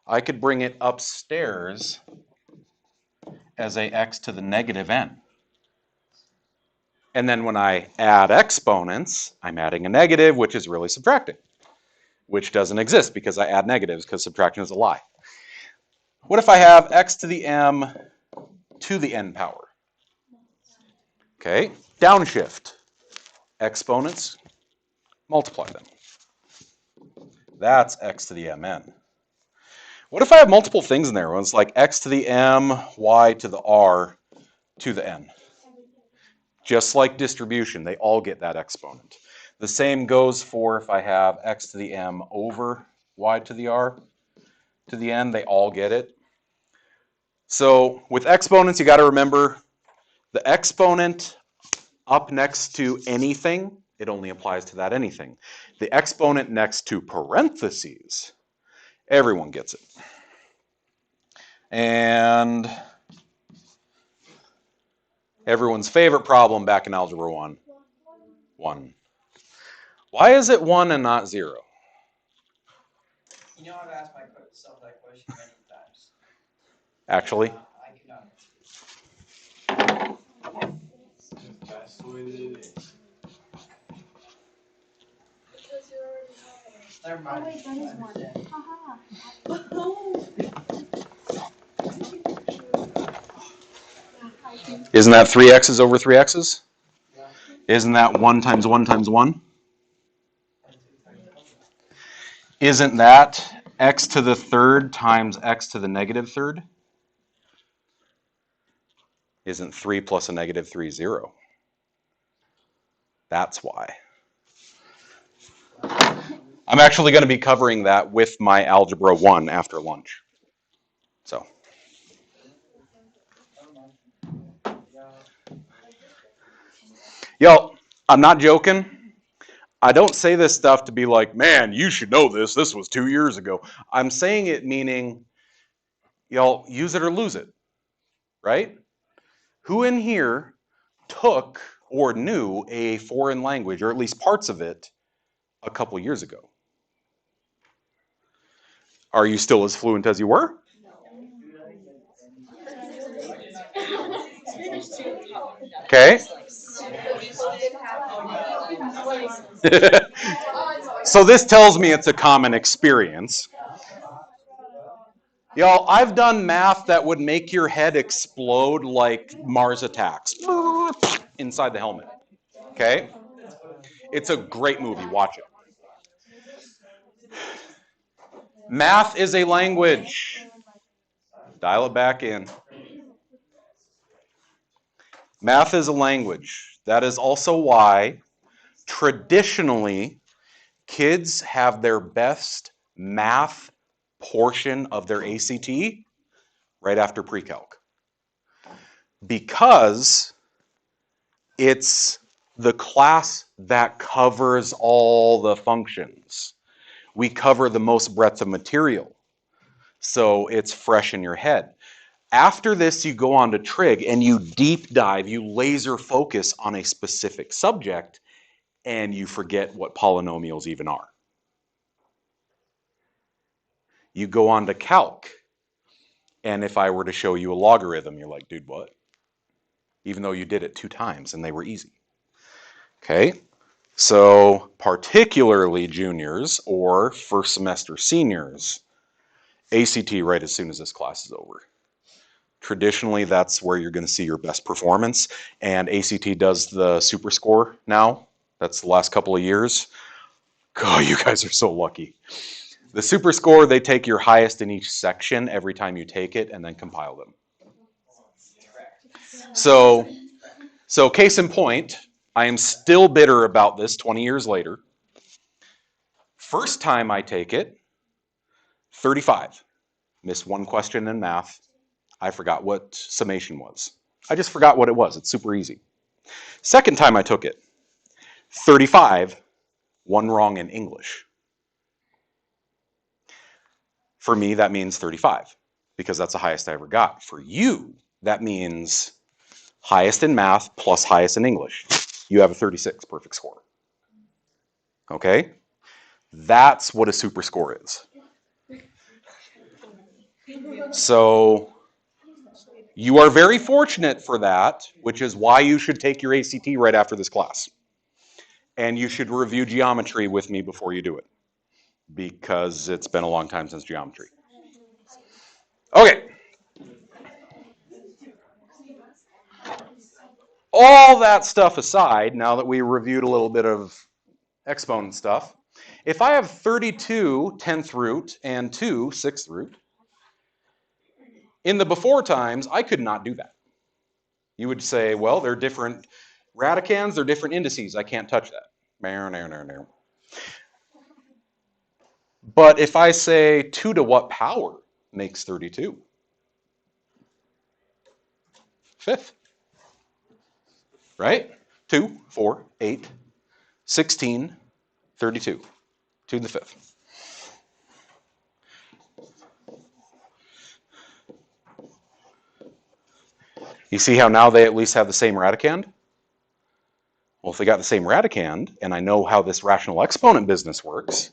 I could bring it upstairs as a x to the negative n. And then when I add exponents, I'm adding a negative, which is really subtracting, which doesn't exist because I add negatives because subtraction is a lie. What if I have x to the m to the n power? Okay, downshift. Exponents, multiply them. That's x to the mn. What if I have multiple things in there? Well, it's like x to the m, y to the r to the n. Just like distribution, they all get that exponent. The same goes for if I have x to the m over y to the r to the n, they all get it. So with exponents, you got to remember the exponent up next to anything, it only applies to that anything. The exponent next to parentheses, everyone gets it. And everyone's favorite problem back in Algebra 1, 1. Why is it 1 and not 0? You know, I've asked myself that question many times. Actually? I could not. That's the way that it is. Because you're already higher. Never mind. Oh wait, that is one. Understand. Haha. Isn't that 3x's over 3x's? Yeah. Isn't that 1 times 1 times 1? Isn't that x to the third times x to the negative third? Isn't 3 plus a negative 3 0? That's why. I'm actually going to be covering that with my Algebra 1 after lunch. So. Yo, I'm not joking. I don't say this stuff to be like, man, you should know this. This was 2 years ago. I'm saying it meaning, y'all use it or lose it, right? Who in here took or knew a foreign language, or at least parts of it, a couple years ago? Are you still as fluent as you were? Okay. So this tells me it's a common experience. Y'all, I've done math that would make your head explode like Mars Attacks inside the helmet. Okay? It's a great movie. Watch it. Math is a language. Dial it back in. Math is a language. That is also why traditionally kids have their best math portion of their ACT right after PreCalc. Because it's the class that covers all the functions. We cover the most breadth of material. So it's fresh in your head. After this, you go on to trig and you deep dive, you laser focus on a specific subject, and you forget what polynomials even are. You go on to calc, and if I were to show you a logarithm, you're like, dude, what? Even though you did it 2 times and they were easy. Okay, so particularly juniors or first semester seniors, ACT right as soon as this class is over. Traditionally, that's where you're going to see your best performance, and ACT does the super score now. That's the last couple of years. God, you guys are so lucky. The super score, they take your highest in each section every time you take it and then compile them. So case in point, I am still bitter about this 20 years later. First time I take it, 35. Missed one question in math. I forgot what summation was. I just forgot what it was. It's super easy. Second time I took it, 35, one wrong in English. For me, that means 35 because that's the highest I ever got. For you, that means highest in math plus highest in English. You have a 36, perfect score. Okay? That's what a super score is. So you are very fortunate for that, which is why you should take your ACT right after this class. And you should review geometry with me before you do it, because it's been a long time since geometry. Okay. All that stuff aside, now that we reviewed a little bit of exponent stuff, if I have 32 10th root and 2 6th root, in the before times, I could not do that. You would say, well, they're different radicands, they're different indices. I can't touch that. But if I say 2 to what power makes 32? Fifth. Right? 2, 4, 8, 16, 32. 2 to the fifth. You see how now they at least have the same radicand? Well, if they got the same radicand, and I know how this rational exponent business works,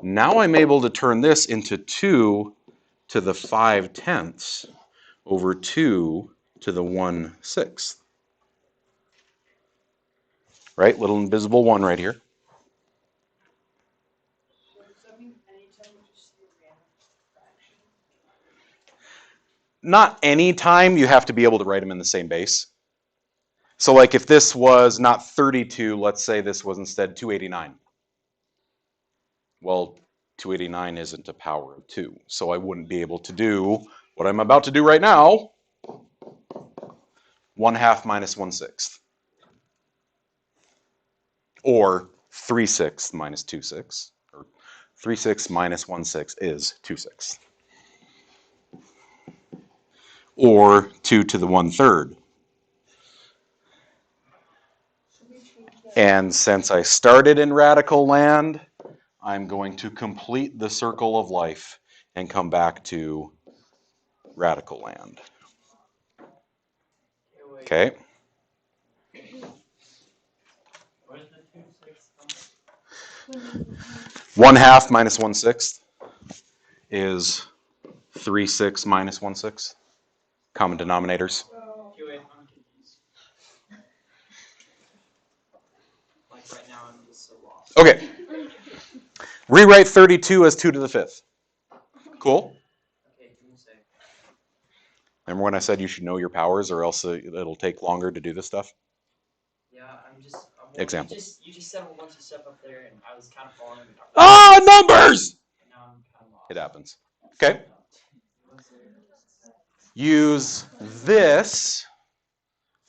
now I'm able to turn this into 2 to the 5/10 over 2 to the 1/6. Right? Little invisible 1 right here. So does that mean anytime you just see a random fraction? Not any time you have to be able to write them in the same base. So like if this was not 32, let's say this was instead 289. Well, 289 isn't a power of 2, so I wouldn't be able to do what I'm about to do right now, 1/2 minus 1/6. Or 3/6 minus 2/6. Or 3/6 minus 1/6 is 2/6. Or 2 to the 1/3. And since I started in radical land, I'm going to complete the circle of life and come back to radical land. Okay? Where's the 2/6 from? 1/2 minus 1/6 is 3/6 minus 1/6. Common denominators. Okay, wait, I'm confused. Like right now, I'm just so lost. Okay. Rewrite 32 as 2 to the 5th. Cool? Okay, give me a sec. Remember when I said you should know your powers or else it'll take longer to do this stuff? Yeah, I'm just. Well, Example. You just said a whole bunch of stuff up there, and I was kind of following. Ah, numbers! And now I'm kind of lost. It happens. Okay. Use this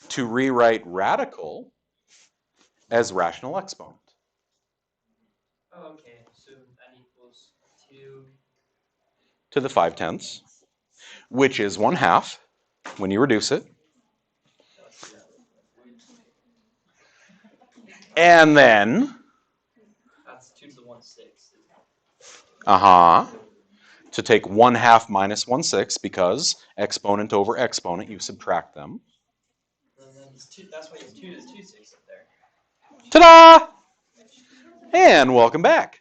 to rewrite radical as rational exponent. Oh, okay. So that equals 2 to the 5/10, which is 1/2 when you reduce it. And then, That's 2 to the 1/6. To take 1/2 minus 1/6 because exponent over exponent, you subtract them. And then it's 2. That's why you have 2 to the 2/6 up there. Ta-da! And welcome back.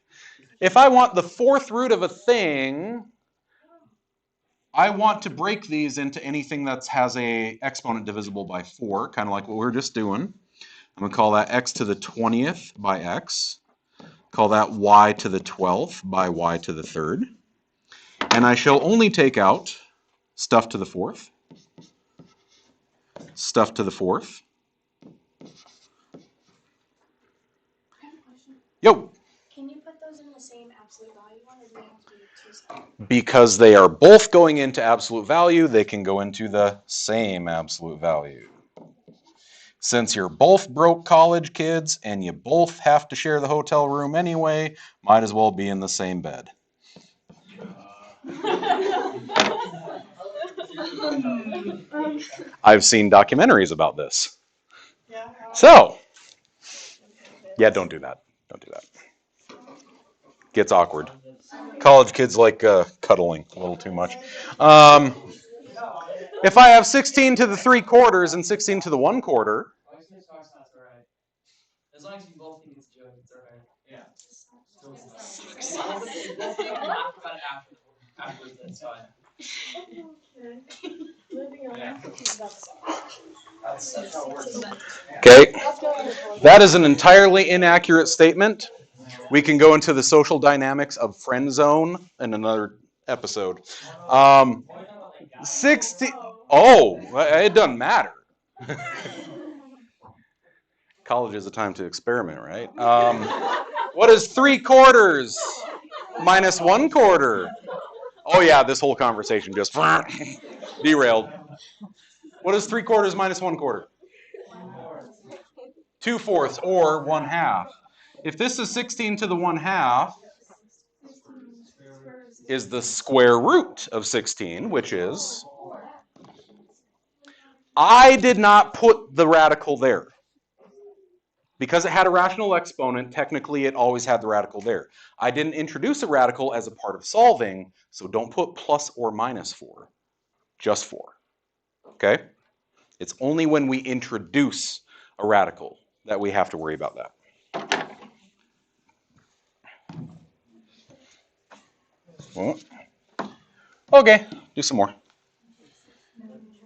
If I want the 4th root of a thing, I want to break these into anything that has a exponent divisible by 4, kind of like what we were just doing. I'm going to call that x to the 20th by x. Call that y to the 12th by y to the 3rd. And I shall only take out stuff to the 4th, stuff to the 4th. Yo! Can you put those in the same absolute value one, or do you have to do Because they are both going into absolute value, they can go into the same absolute value. Since you're both broke college kids and you both have to share the hotel room anyway, might as well be in the same bed. I've seen documentaries about this. So, yeah, don't do that. Don't do that. Gets awkward. College kids like cuddling a little too much. If I have 16 to the 3/4 and 16 to the 1/4, As long as you both think it's a joke, it's alright. Yeah. We'll laugh about it afterwards, that's fine. Yeah. That's how it works. okay, that is an entirely inaccurate statement. We can go into the social dynamics of friend zone in another episode. 60. Oh, it doesn't matter. College is a time to experiment, right? What is 3/4 minus 1/4? Oh yeah, this whole conversation just derailed. What is 3/4 minus 1/4? 2/4 or 1/2. If this is 16 to the 1/2, is the square root of 16, which is, I did not put the radical there. Because it had a rational exponent, technically it always had the radical there. I didn't introduce a radical as a part of solving, so don't put plus or minus 4, just 4. Okay? It's only when we introduce a radical that we have to worry about that. Well, okay, do some more.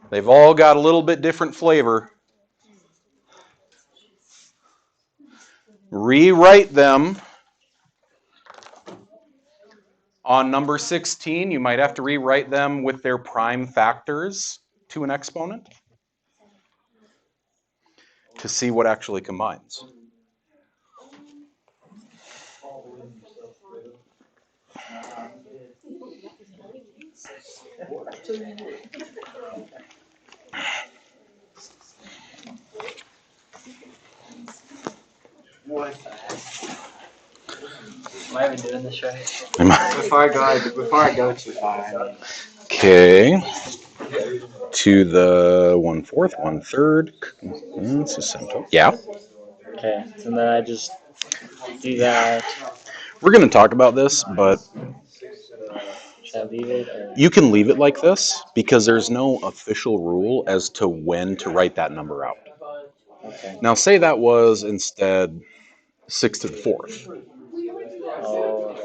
They've all got a little bit different flavor. Rewrite them. On number 16, you might have to rewrite them with their prime factors to an exponent to see what actually combines. Am I even doing this right? Before I go too far, I mean. Okay. To the 1/4, 1/3. This is simple. Yeah. Okay, so then I just do that. We're going to talk about this, but Should I leave it? Or? you can leave it like this because there's no official rule as to when to write that number out. Okay. Now, say that was instead 6 to the 4th. Oh,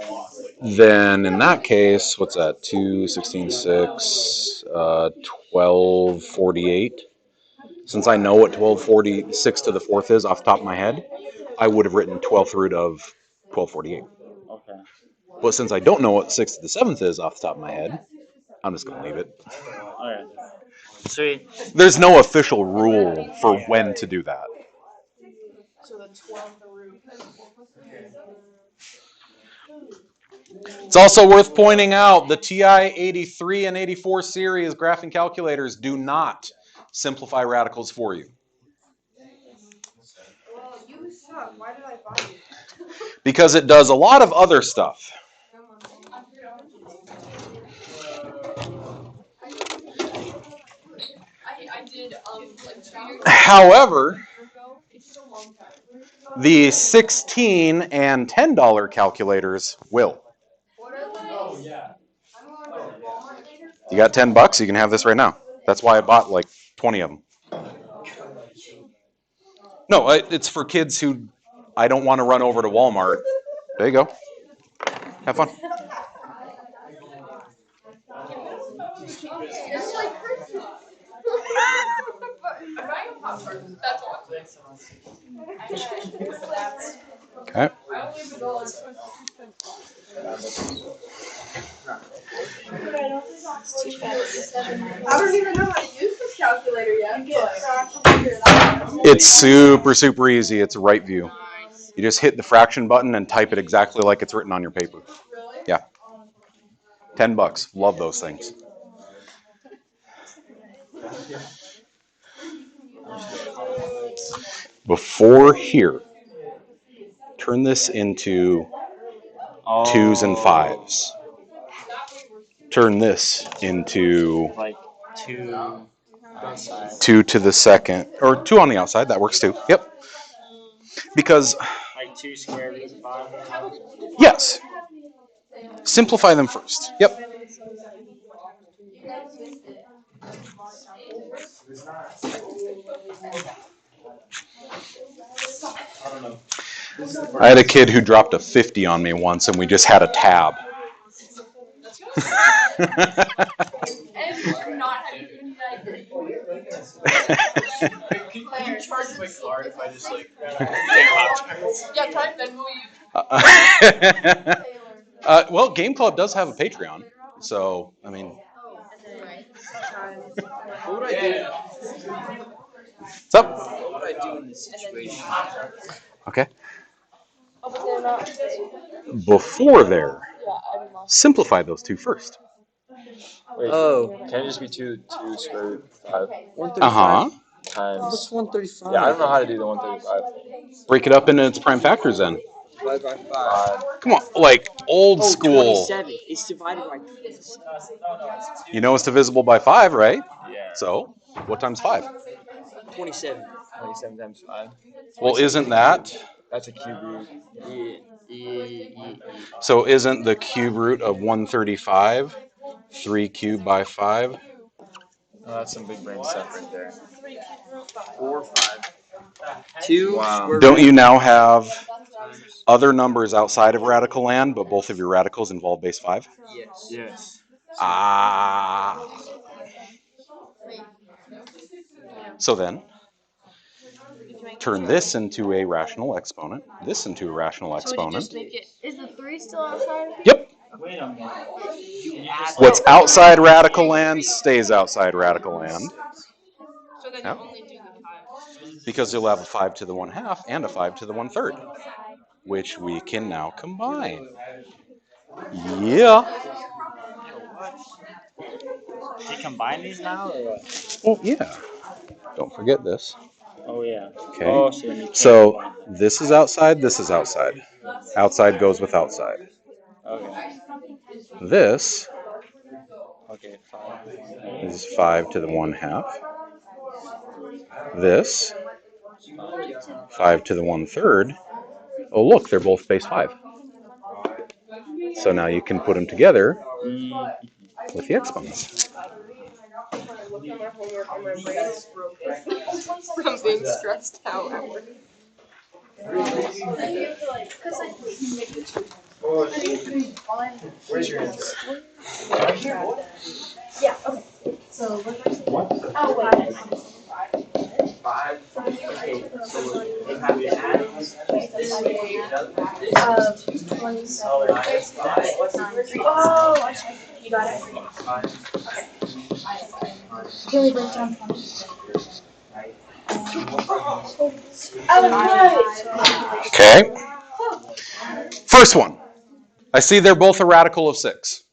Then in that case, what's that? 2, 16, 6, 12, 48. Since I know what 1246 to the 4th is off the top of my head, I would have written 12th root of 1248. okay. But since I don't know what 6 to the 7th is off the top of my head, I'm just going to leave it. Alright. Sweet. There's no official rule for when to do that. So the 12th root. It's also worth pointing out the TI 83 and 84 series graphing calculators do not simplify radicals for you. Well, you suck. Why did I buy you? Because it does a lot of other stuff. I did like 2 years However, ago. It took a long time. the $16 and $10 calculators will. What are they? Oh, yeah. I'm going to Walmart later. You got $10, you can have this right now. That's why I bought like 20 of them. No, it's for kids who I don't want to run over to Walmart. There you go. Have fun. It's like Christmas. I'm buying a popcorn. That's all. Okay. I only have $1. I don't even know how to use this calculator yet. It's super, super easy. It's a right view. You just hit the fraction button and type it exactly like it's written on your paper. Really? Yeah. $10. Love those things. Before here, turn this into 2s and 5s. Turn this into like 2 outside. 2 to the second, or 2 on the outside. That works too. Yep. Because, Like 2 square root of 5. yes, simplify them first. Yep. I had a kid who dropped a 50 on me once, and we just had a tab. Can you charge my card if I just like yeah, try and Venmo you. Well, Game Club does have a Patreon, so I mean, What would I do? what's up? What would I do in this situation? Okay. Oh, but they're not. Before there, Yeah, I'm lost. simplify those two first. Wait, Oh, can it just be 2 square root of 5 Uh-huh. times? what's 135? Yeah, I don't know how to do the 135. Break it up into its prime factors then. Divided by 5. Come on, like old Oh, school. 27. It's divided by. You know it's divisible by 5, right? Yeah. So, what times 5? 27. 27 times 5. Well, isn't that? That's a cube root. Yeah. So isn't the cube root of 135 3 cubed by 5? Oh, that's some big brain stuff right there. 4, 5. 2 Wow. square Don't root you now have times. other numbers outside of radical land, but both of your radicals involve base 5? Yes. Yes. Ah. So then, turn this into a rational exponent, this into a rational So would you exponent. just make it? Is the 3 still outside? Yep. Wait a minute. What's outside radical land stays outside radical land. So then Yep. you only do the 5. Because you'll have a 5 to the 1/2 and a 5 to the 1/3, which we can now combine. Yeah. They combine these now or what? Well, yeah. Don't forget this. Oh yeah. Okay. Oh, so then you can't So combine them. this is outside, this is outside. Outside goes with outside. Okay. This Okay. 5. is 5 to the 1/2. This, 5 to the 1/3. Oh, look, they're both base 5. So now you can put them together with the exponents. From being stressed out at work. Where's your answer? Yeah, okay. So what? Oh, wait. 5. Okay, so they have to add this. 27. Oh, Oh, you got it. Can we break down from? Oh, Okay. First one. I see they're both a radical of 6.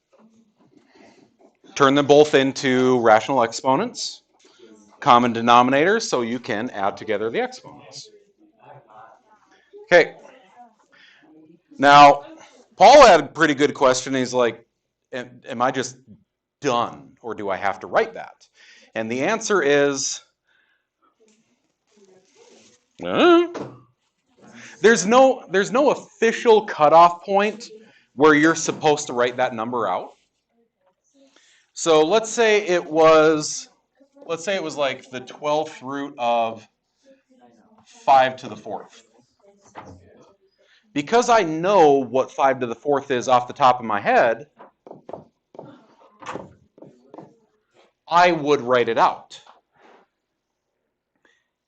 Turn them both into rational exponents, common denominators, so you can add together the exponents. Okay. Now, Paul had a pretty good question. He's like, am I just done, or do I have to write that? And the answer is, there's no official cutoff point where you're supposed to write that number out. So let's say it was like the 12th root of 5 to the 4th. Because I know what 5 to the 4th is off the top of my head, I would write it out.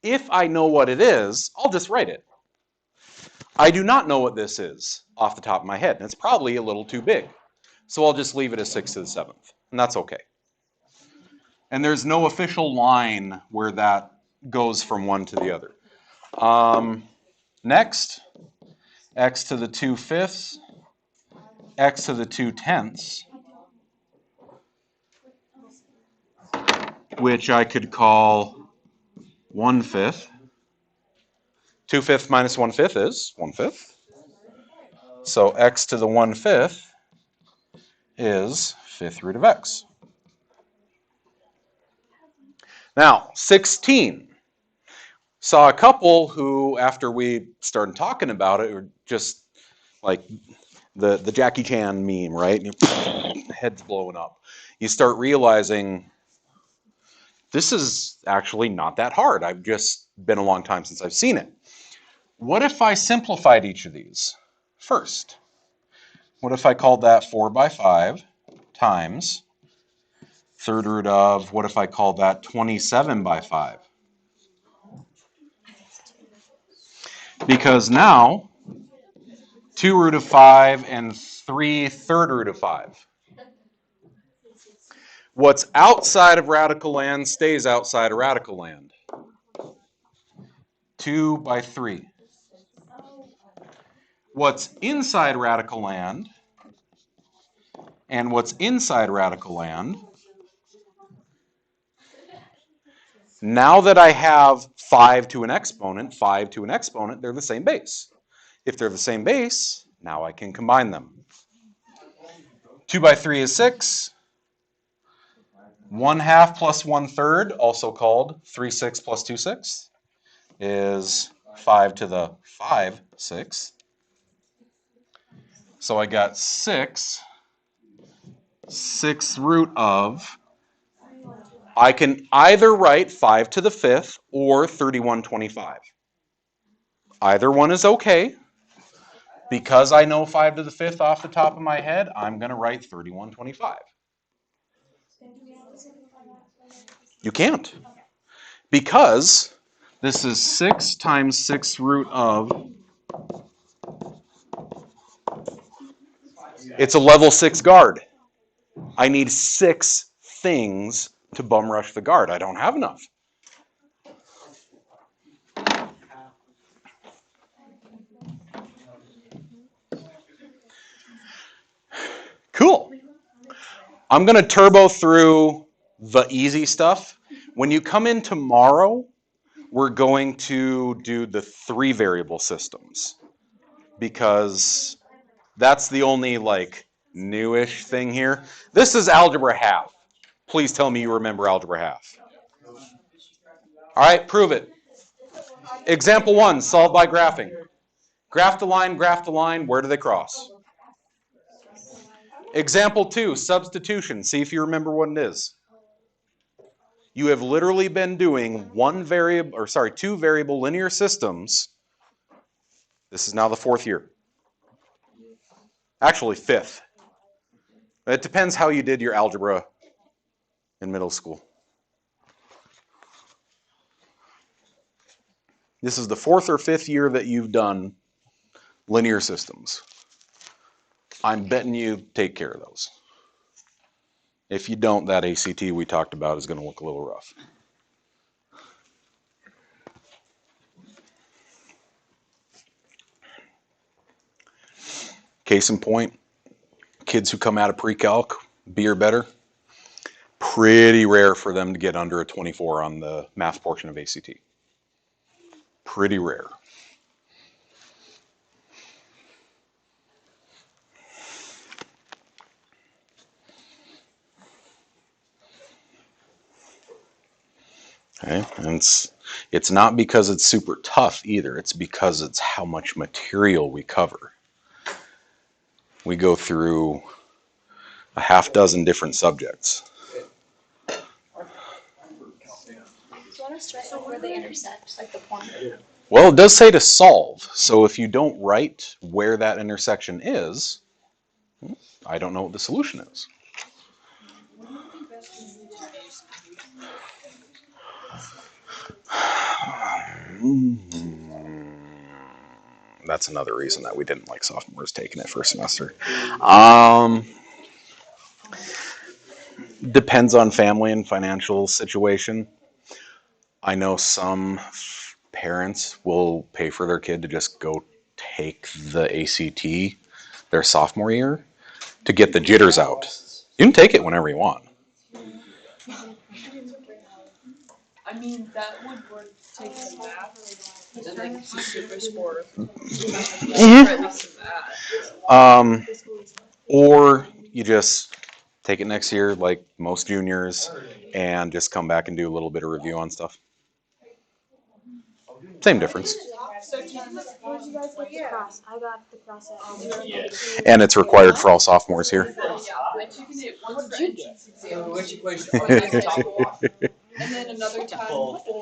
If I know what it is, I'll just write it. I do not know what this is off the top of my head, and it's probably a little too big. So I'll just leave it as 6 to the 7th, and that's okay. And there's no official line where that goes from one to the other. Next, x to the 2/5, x to the 2/10. which I could call 1/5. 2/5 minus 1/5 is 1/5. So x to the 1/5 is 5th root of x. Now, 16. Saw a couple who, after we started talking about it, were just like the Jackie Chan meme, right? Head's blowing up. You start realizing this is actually not that hard. I've just been a long time since I've seen it. What if I simplified each of these first? What if I called that 4 by 5 times 3rd root of, what if I called that 27 by 5? Because now, 2 root of 5 and 3 3rd root of 5. What's outside of radical land stays outside of radical land. 2 by 3. What's inside radical land and what's inside radical land, now that I have 5 to an exponent, they're the same base. If they're the same base, now I can combine them. 2 by 3 is 6. 1/2 plus 1/3, also called 3/6 plus 2/6, is 5 to the 5/6. So I got 6 6th root of, I can either write 5 to the 5th or 31/25. Either one is okay. Because I know 5 to the 5th off the top of my head, I'm going to write 31/25. You can't. Because this is 6 times 6th root of, it's a level 6 guard. I need 6 things to bum rush the guard. I don't have enough. Cool. I'm going to turbo through the easy stuff. When you come in tomorrow, we're going to do the 3 variable systems because that's the only like newish thing here. This is algebra half. Please tell me you remember algebra half. All right, prove it. Example 1, solve by graphing. Graph the line, where do they cross? Example 2, substitution. See if you remember what it is. You have literally been doing 2 variable linear systems. This is now the 4th year. Actually, 5th. It depends how you did your algebra in middle school. This is the 4th or 5th year that you've done linear systems. I'm betting you take care of those. If you don't, that ACT we talked about is going to look a little rough. Case in point, kids who come out of PreCalc, B or better, pretty rare for them to get under a 24 on the math portion of ACT. Pretty rare. Okay, and it's not because it's super tough either. It's because it's how much material we cover. We go through a half dozen different subjects. So what is right before the intercepts, like the point? Well, it does say to solve. So if you don't write where that intersection is, I don't know what the solution is. That's another reason that we didn't like sophomores taking it first semester. Depends on family and financial situation. I know some parents will pay for their kid to just go take the ACT their sophomore year to get the jitters out. You can take it whenever you want. I mean, that would work to take some math. And then like super score. Or at least some math. Or you just take it next year, like most juniors, and just come back and do a little bit of review on stuff. Same difference. Where'd you guys get the cross? I got the cross at 0, And it's required for all sophomores here. But you can get one for entrance exam. Which equation? And then another time for What the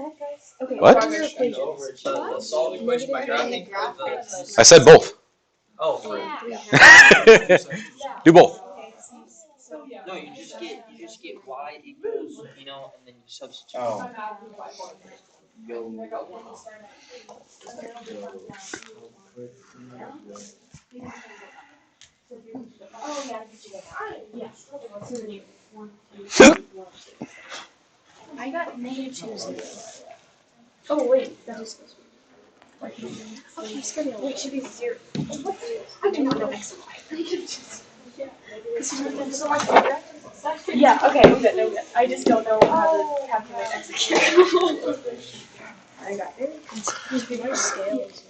heck, guys? Okay, What? what are your equations? The solve equation by graphing or the... I said both. Oh, for... Do both. No, you just get y equals, and then you substitute. Oh. I got -2. Oh wait, that was supposed to be. Okay, screw it. Wait, should be 0. I do not know X and Y. Yeah, okay, I'm good, I'm good. I just don't know how to calculate X and Y. I got very confused with my scales.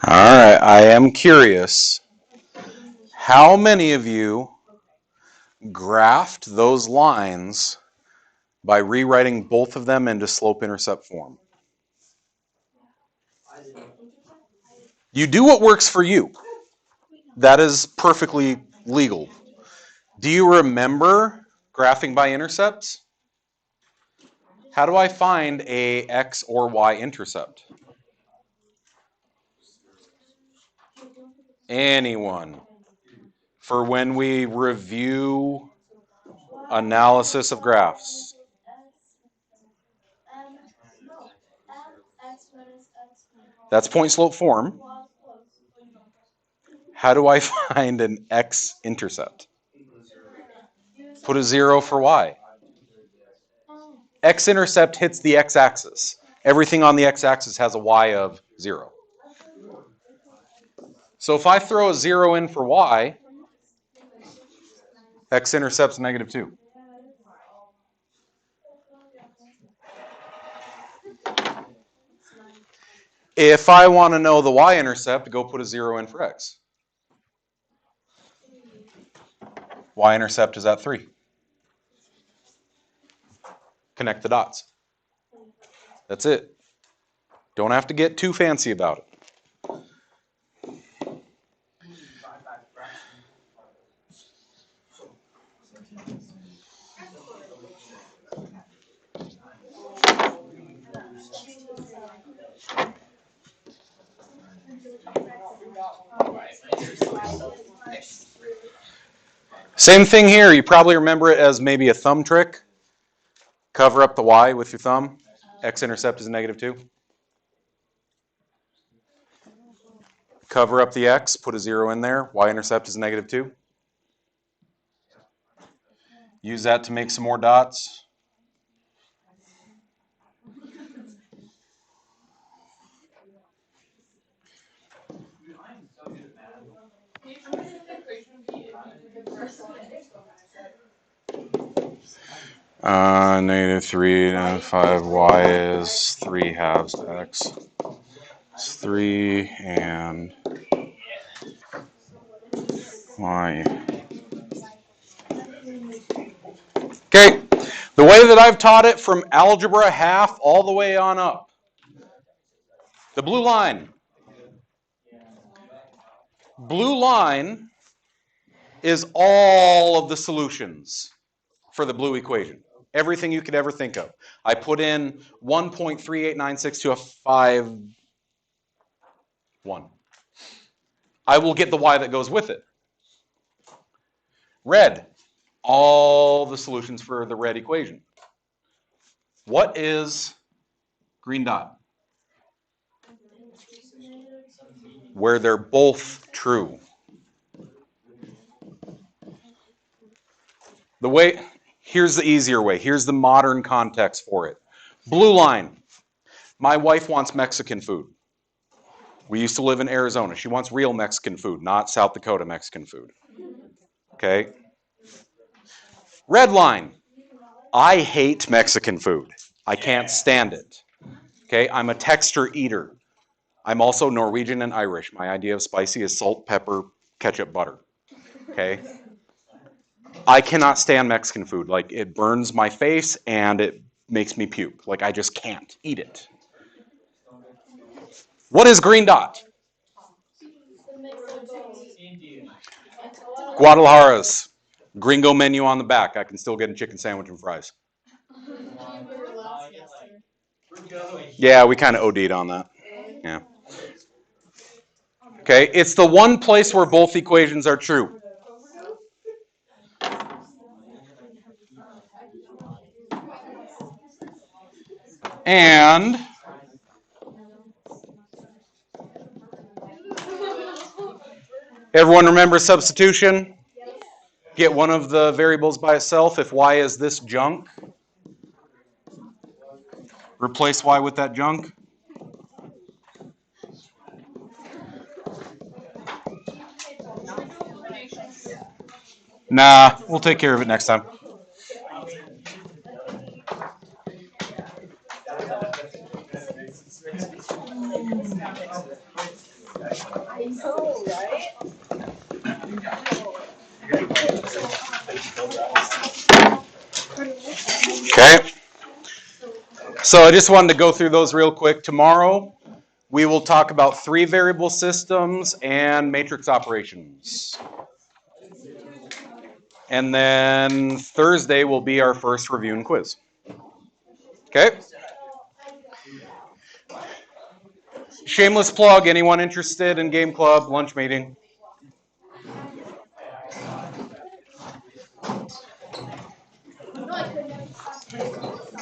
All right, I am curious. How many of you graphed those lines by rewriting both of them into slope-intercept form? You do what works for you. That is perfectly legal. Do you remember graphing by intercepts? How do I find a x or y intercept? Anyone? For when we review analysis of graphs. That's point slope form. How do I find an x-intercept? Put a 0 for y. X-intercept hits the x-axis. Everything on the x-axis has a y of 0. So if I throw a 0 in for y, x-intercept's -2. If I want to know the y-intercept, go put a 0 in for x. Y-intercept is at 3. Connect the dots. That's it. Don't have to get too fancy about it. Same thing here. You probably remember it as maybe a thumb trick. Cover up the y with your thumb. X-intercept is -2. Cover up the x, put a 0 in there. Y-intercept is -2. Use that to make some more dots. -3 and 5y is 3 halves to x. It's 3 and y. Okay, the way that I've taught it from algebra half all the way on up. The blue line. Blue line is all of the solutions for the blue equation. Everything you could ever think of. I put in 1.3896251. I will get the y that goes with it. Red, all the solutions for the red equation. What is green dot? Where they're both true. Here's the easier way. Here's the modern context for it. Blue line. My wife wants Mexican food. We used to live in Arizona. She wants real Mexican food, not South Dakota Mexican food. Okay? Red line. I hate Mexican food. I can't stand it. Okay? I'm a texture eater. I'm also Norwegian and Irish. My idea of spicy is salt, pepper, ketchup, butter. Okay? I cannot stand Mexican food. Like, it burns my face and it makes me puke. Like, I just can't eat it. What is green dot? Guadalajara's. Gringo menu on the back. I can still get a chicken sandwich and fries. Yeah, we kind of OD'd on that. Yeah. Okay, it's the one place where both equations are true. And everyone remember substitution? Get one of the variables by itself. If y is this junk, replace y with that junk. Nah, we'll take care of it next time. Okay. So I just wanted to go through those real quick. Tomorrow, we will talk about 3 variable systems and matrix operations. And then Thursday will be our first review and quiz. Okay? Shameless plug, anyone interested in game club, lunch meeting?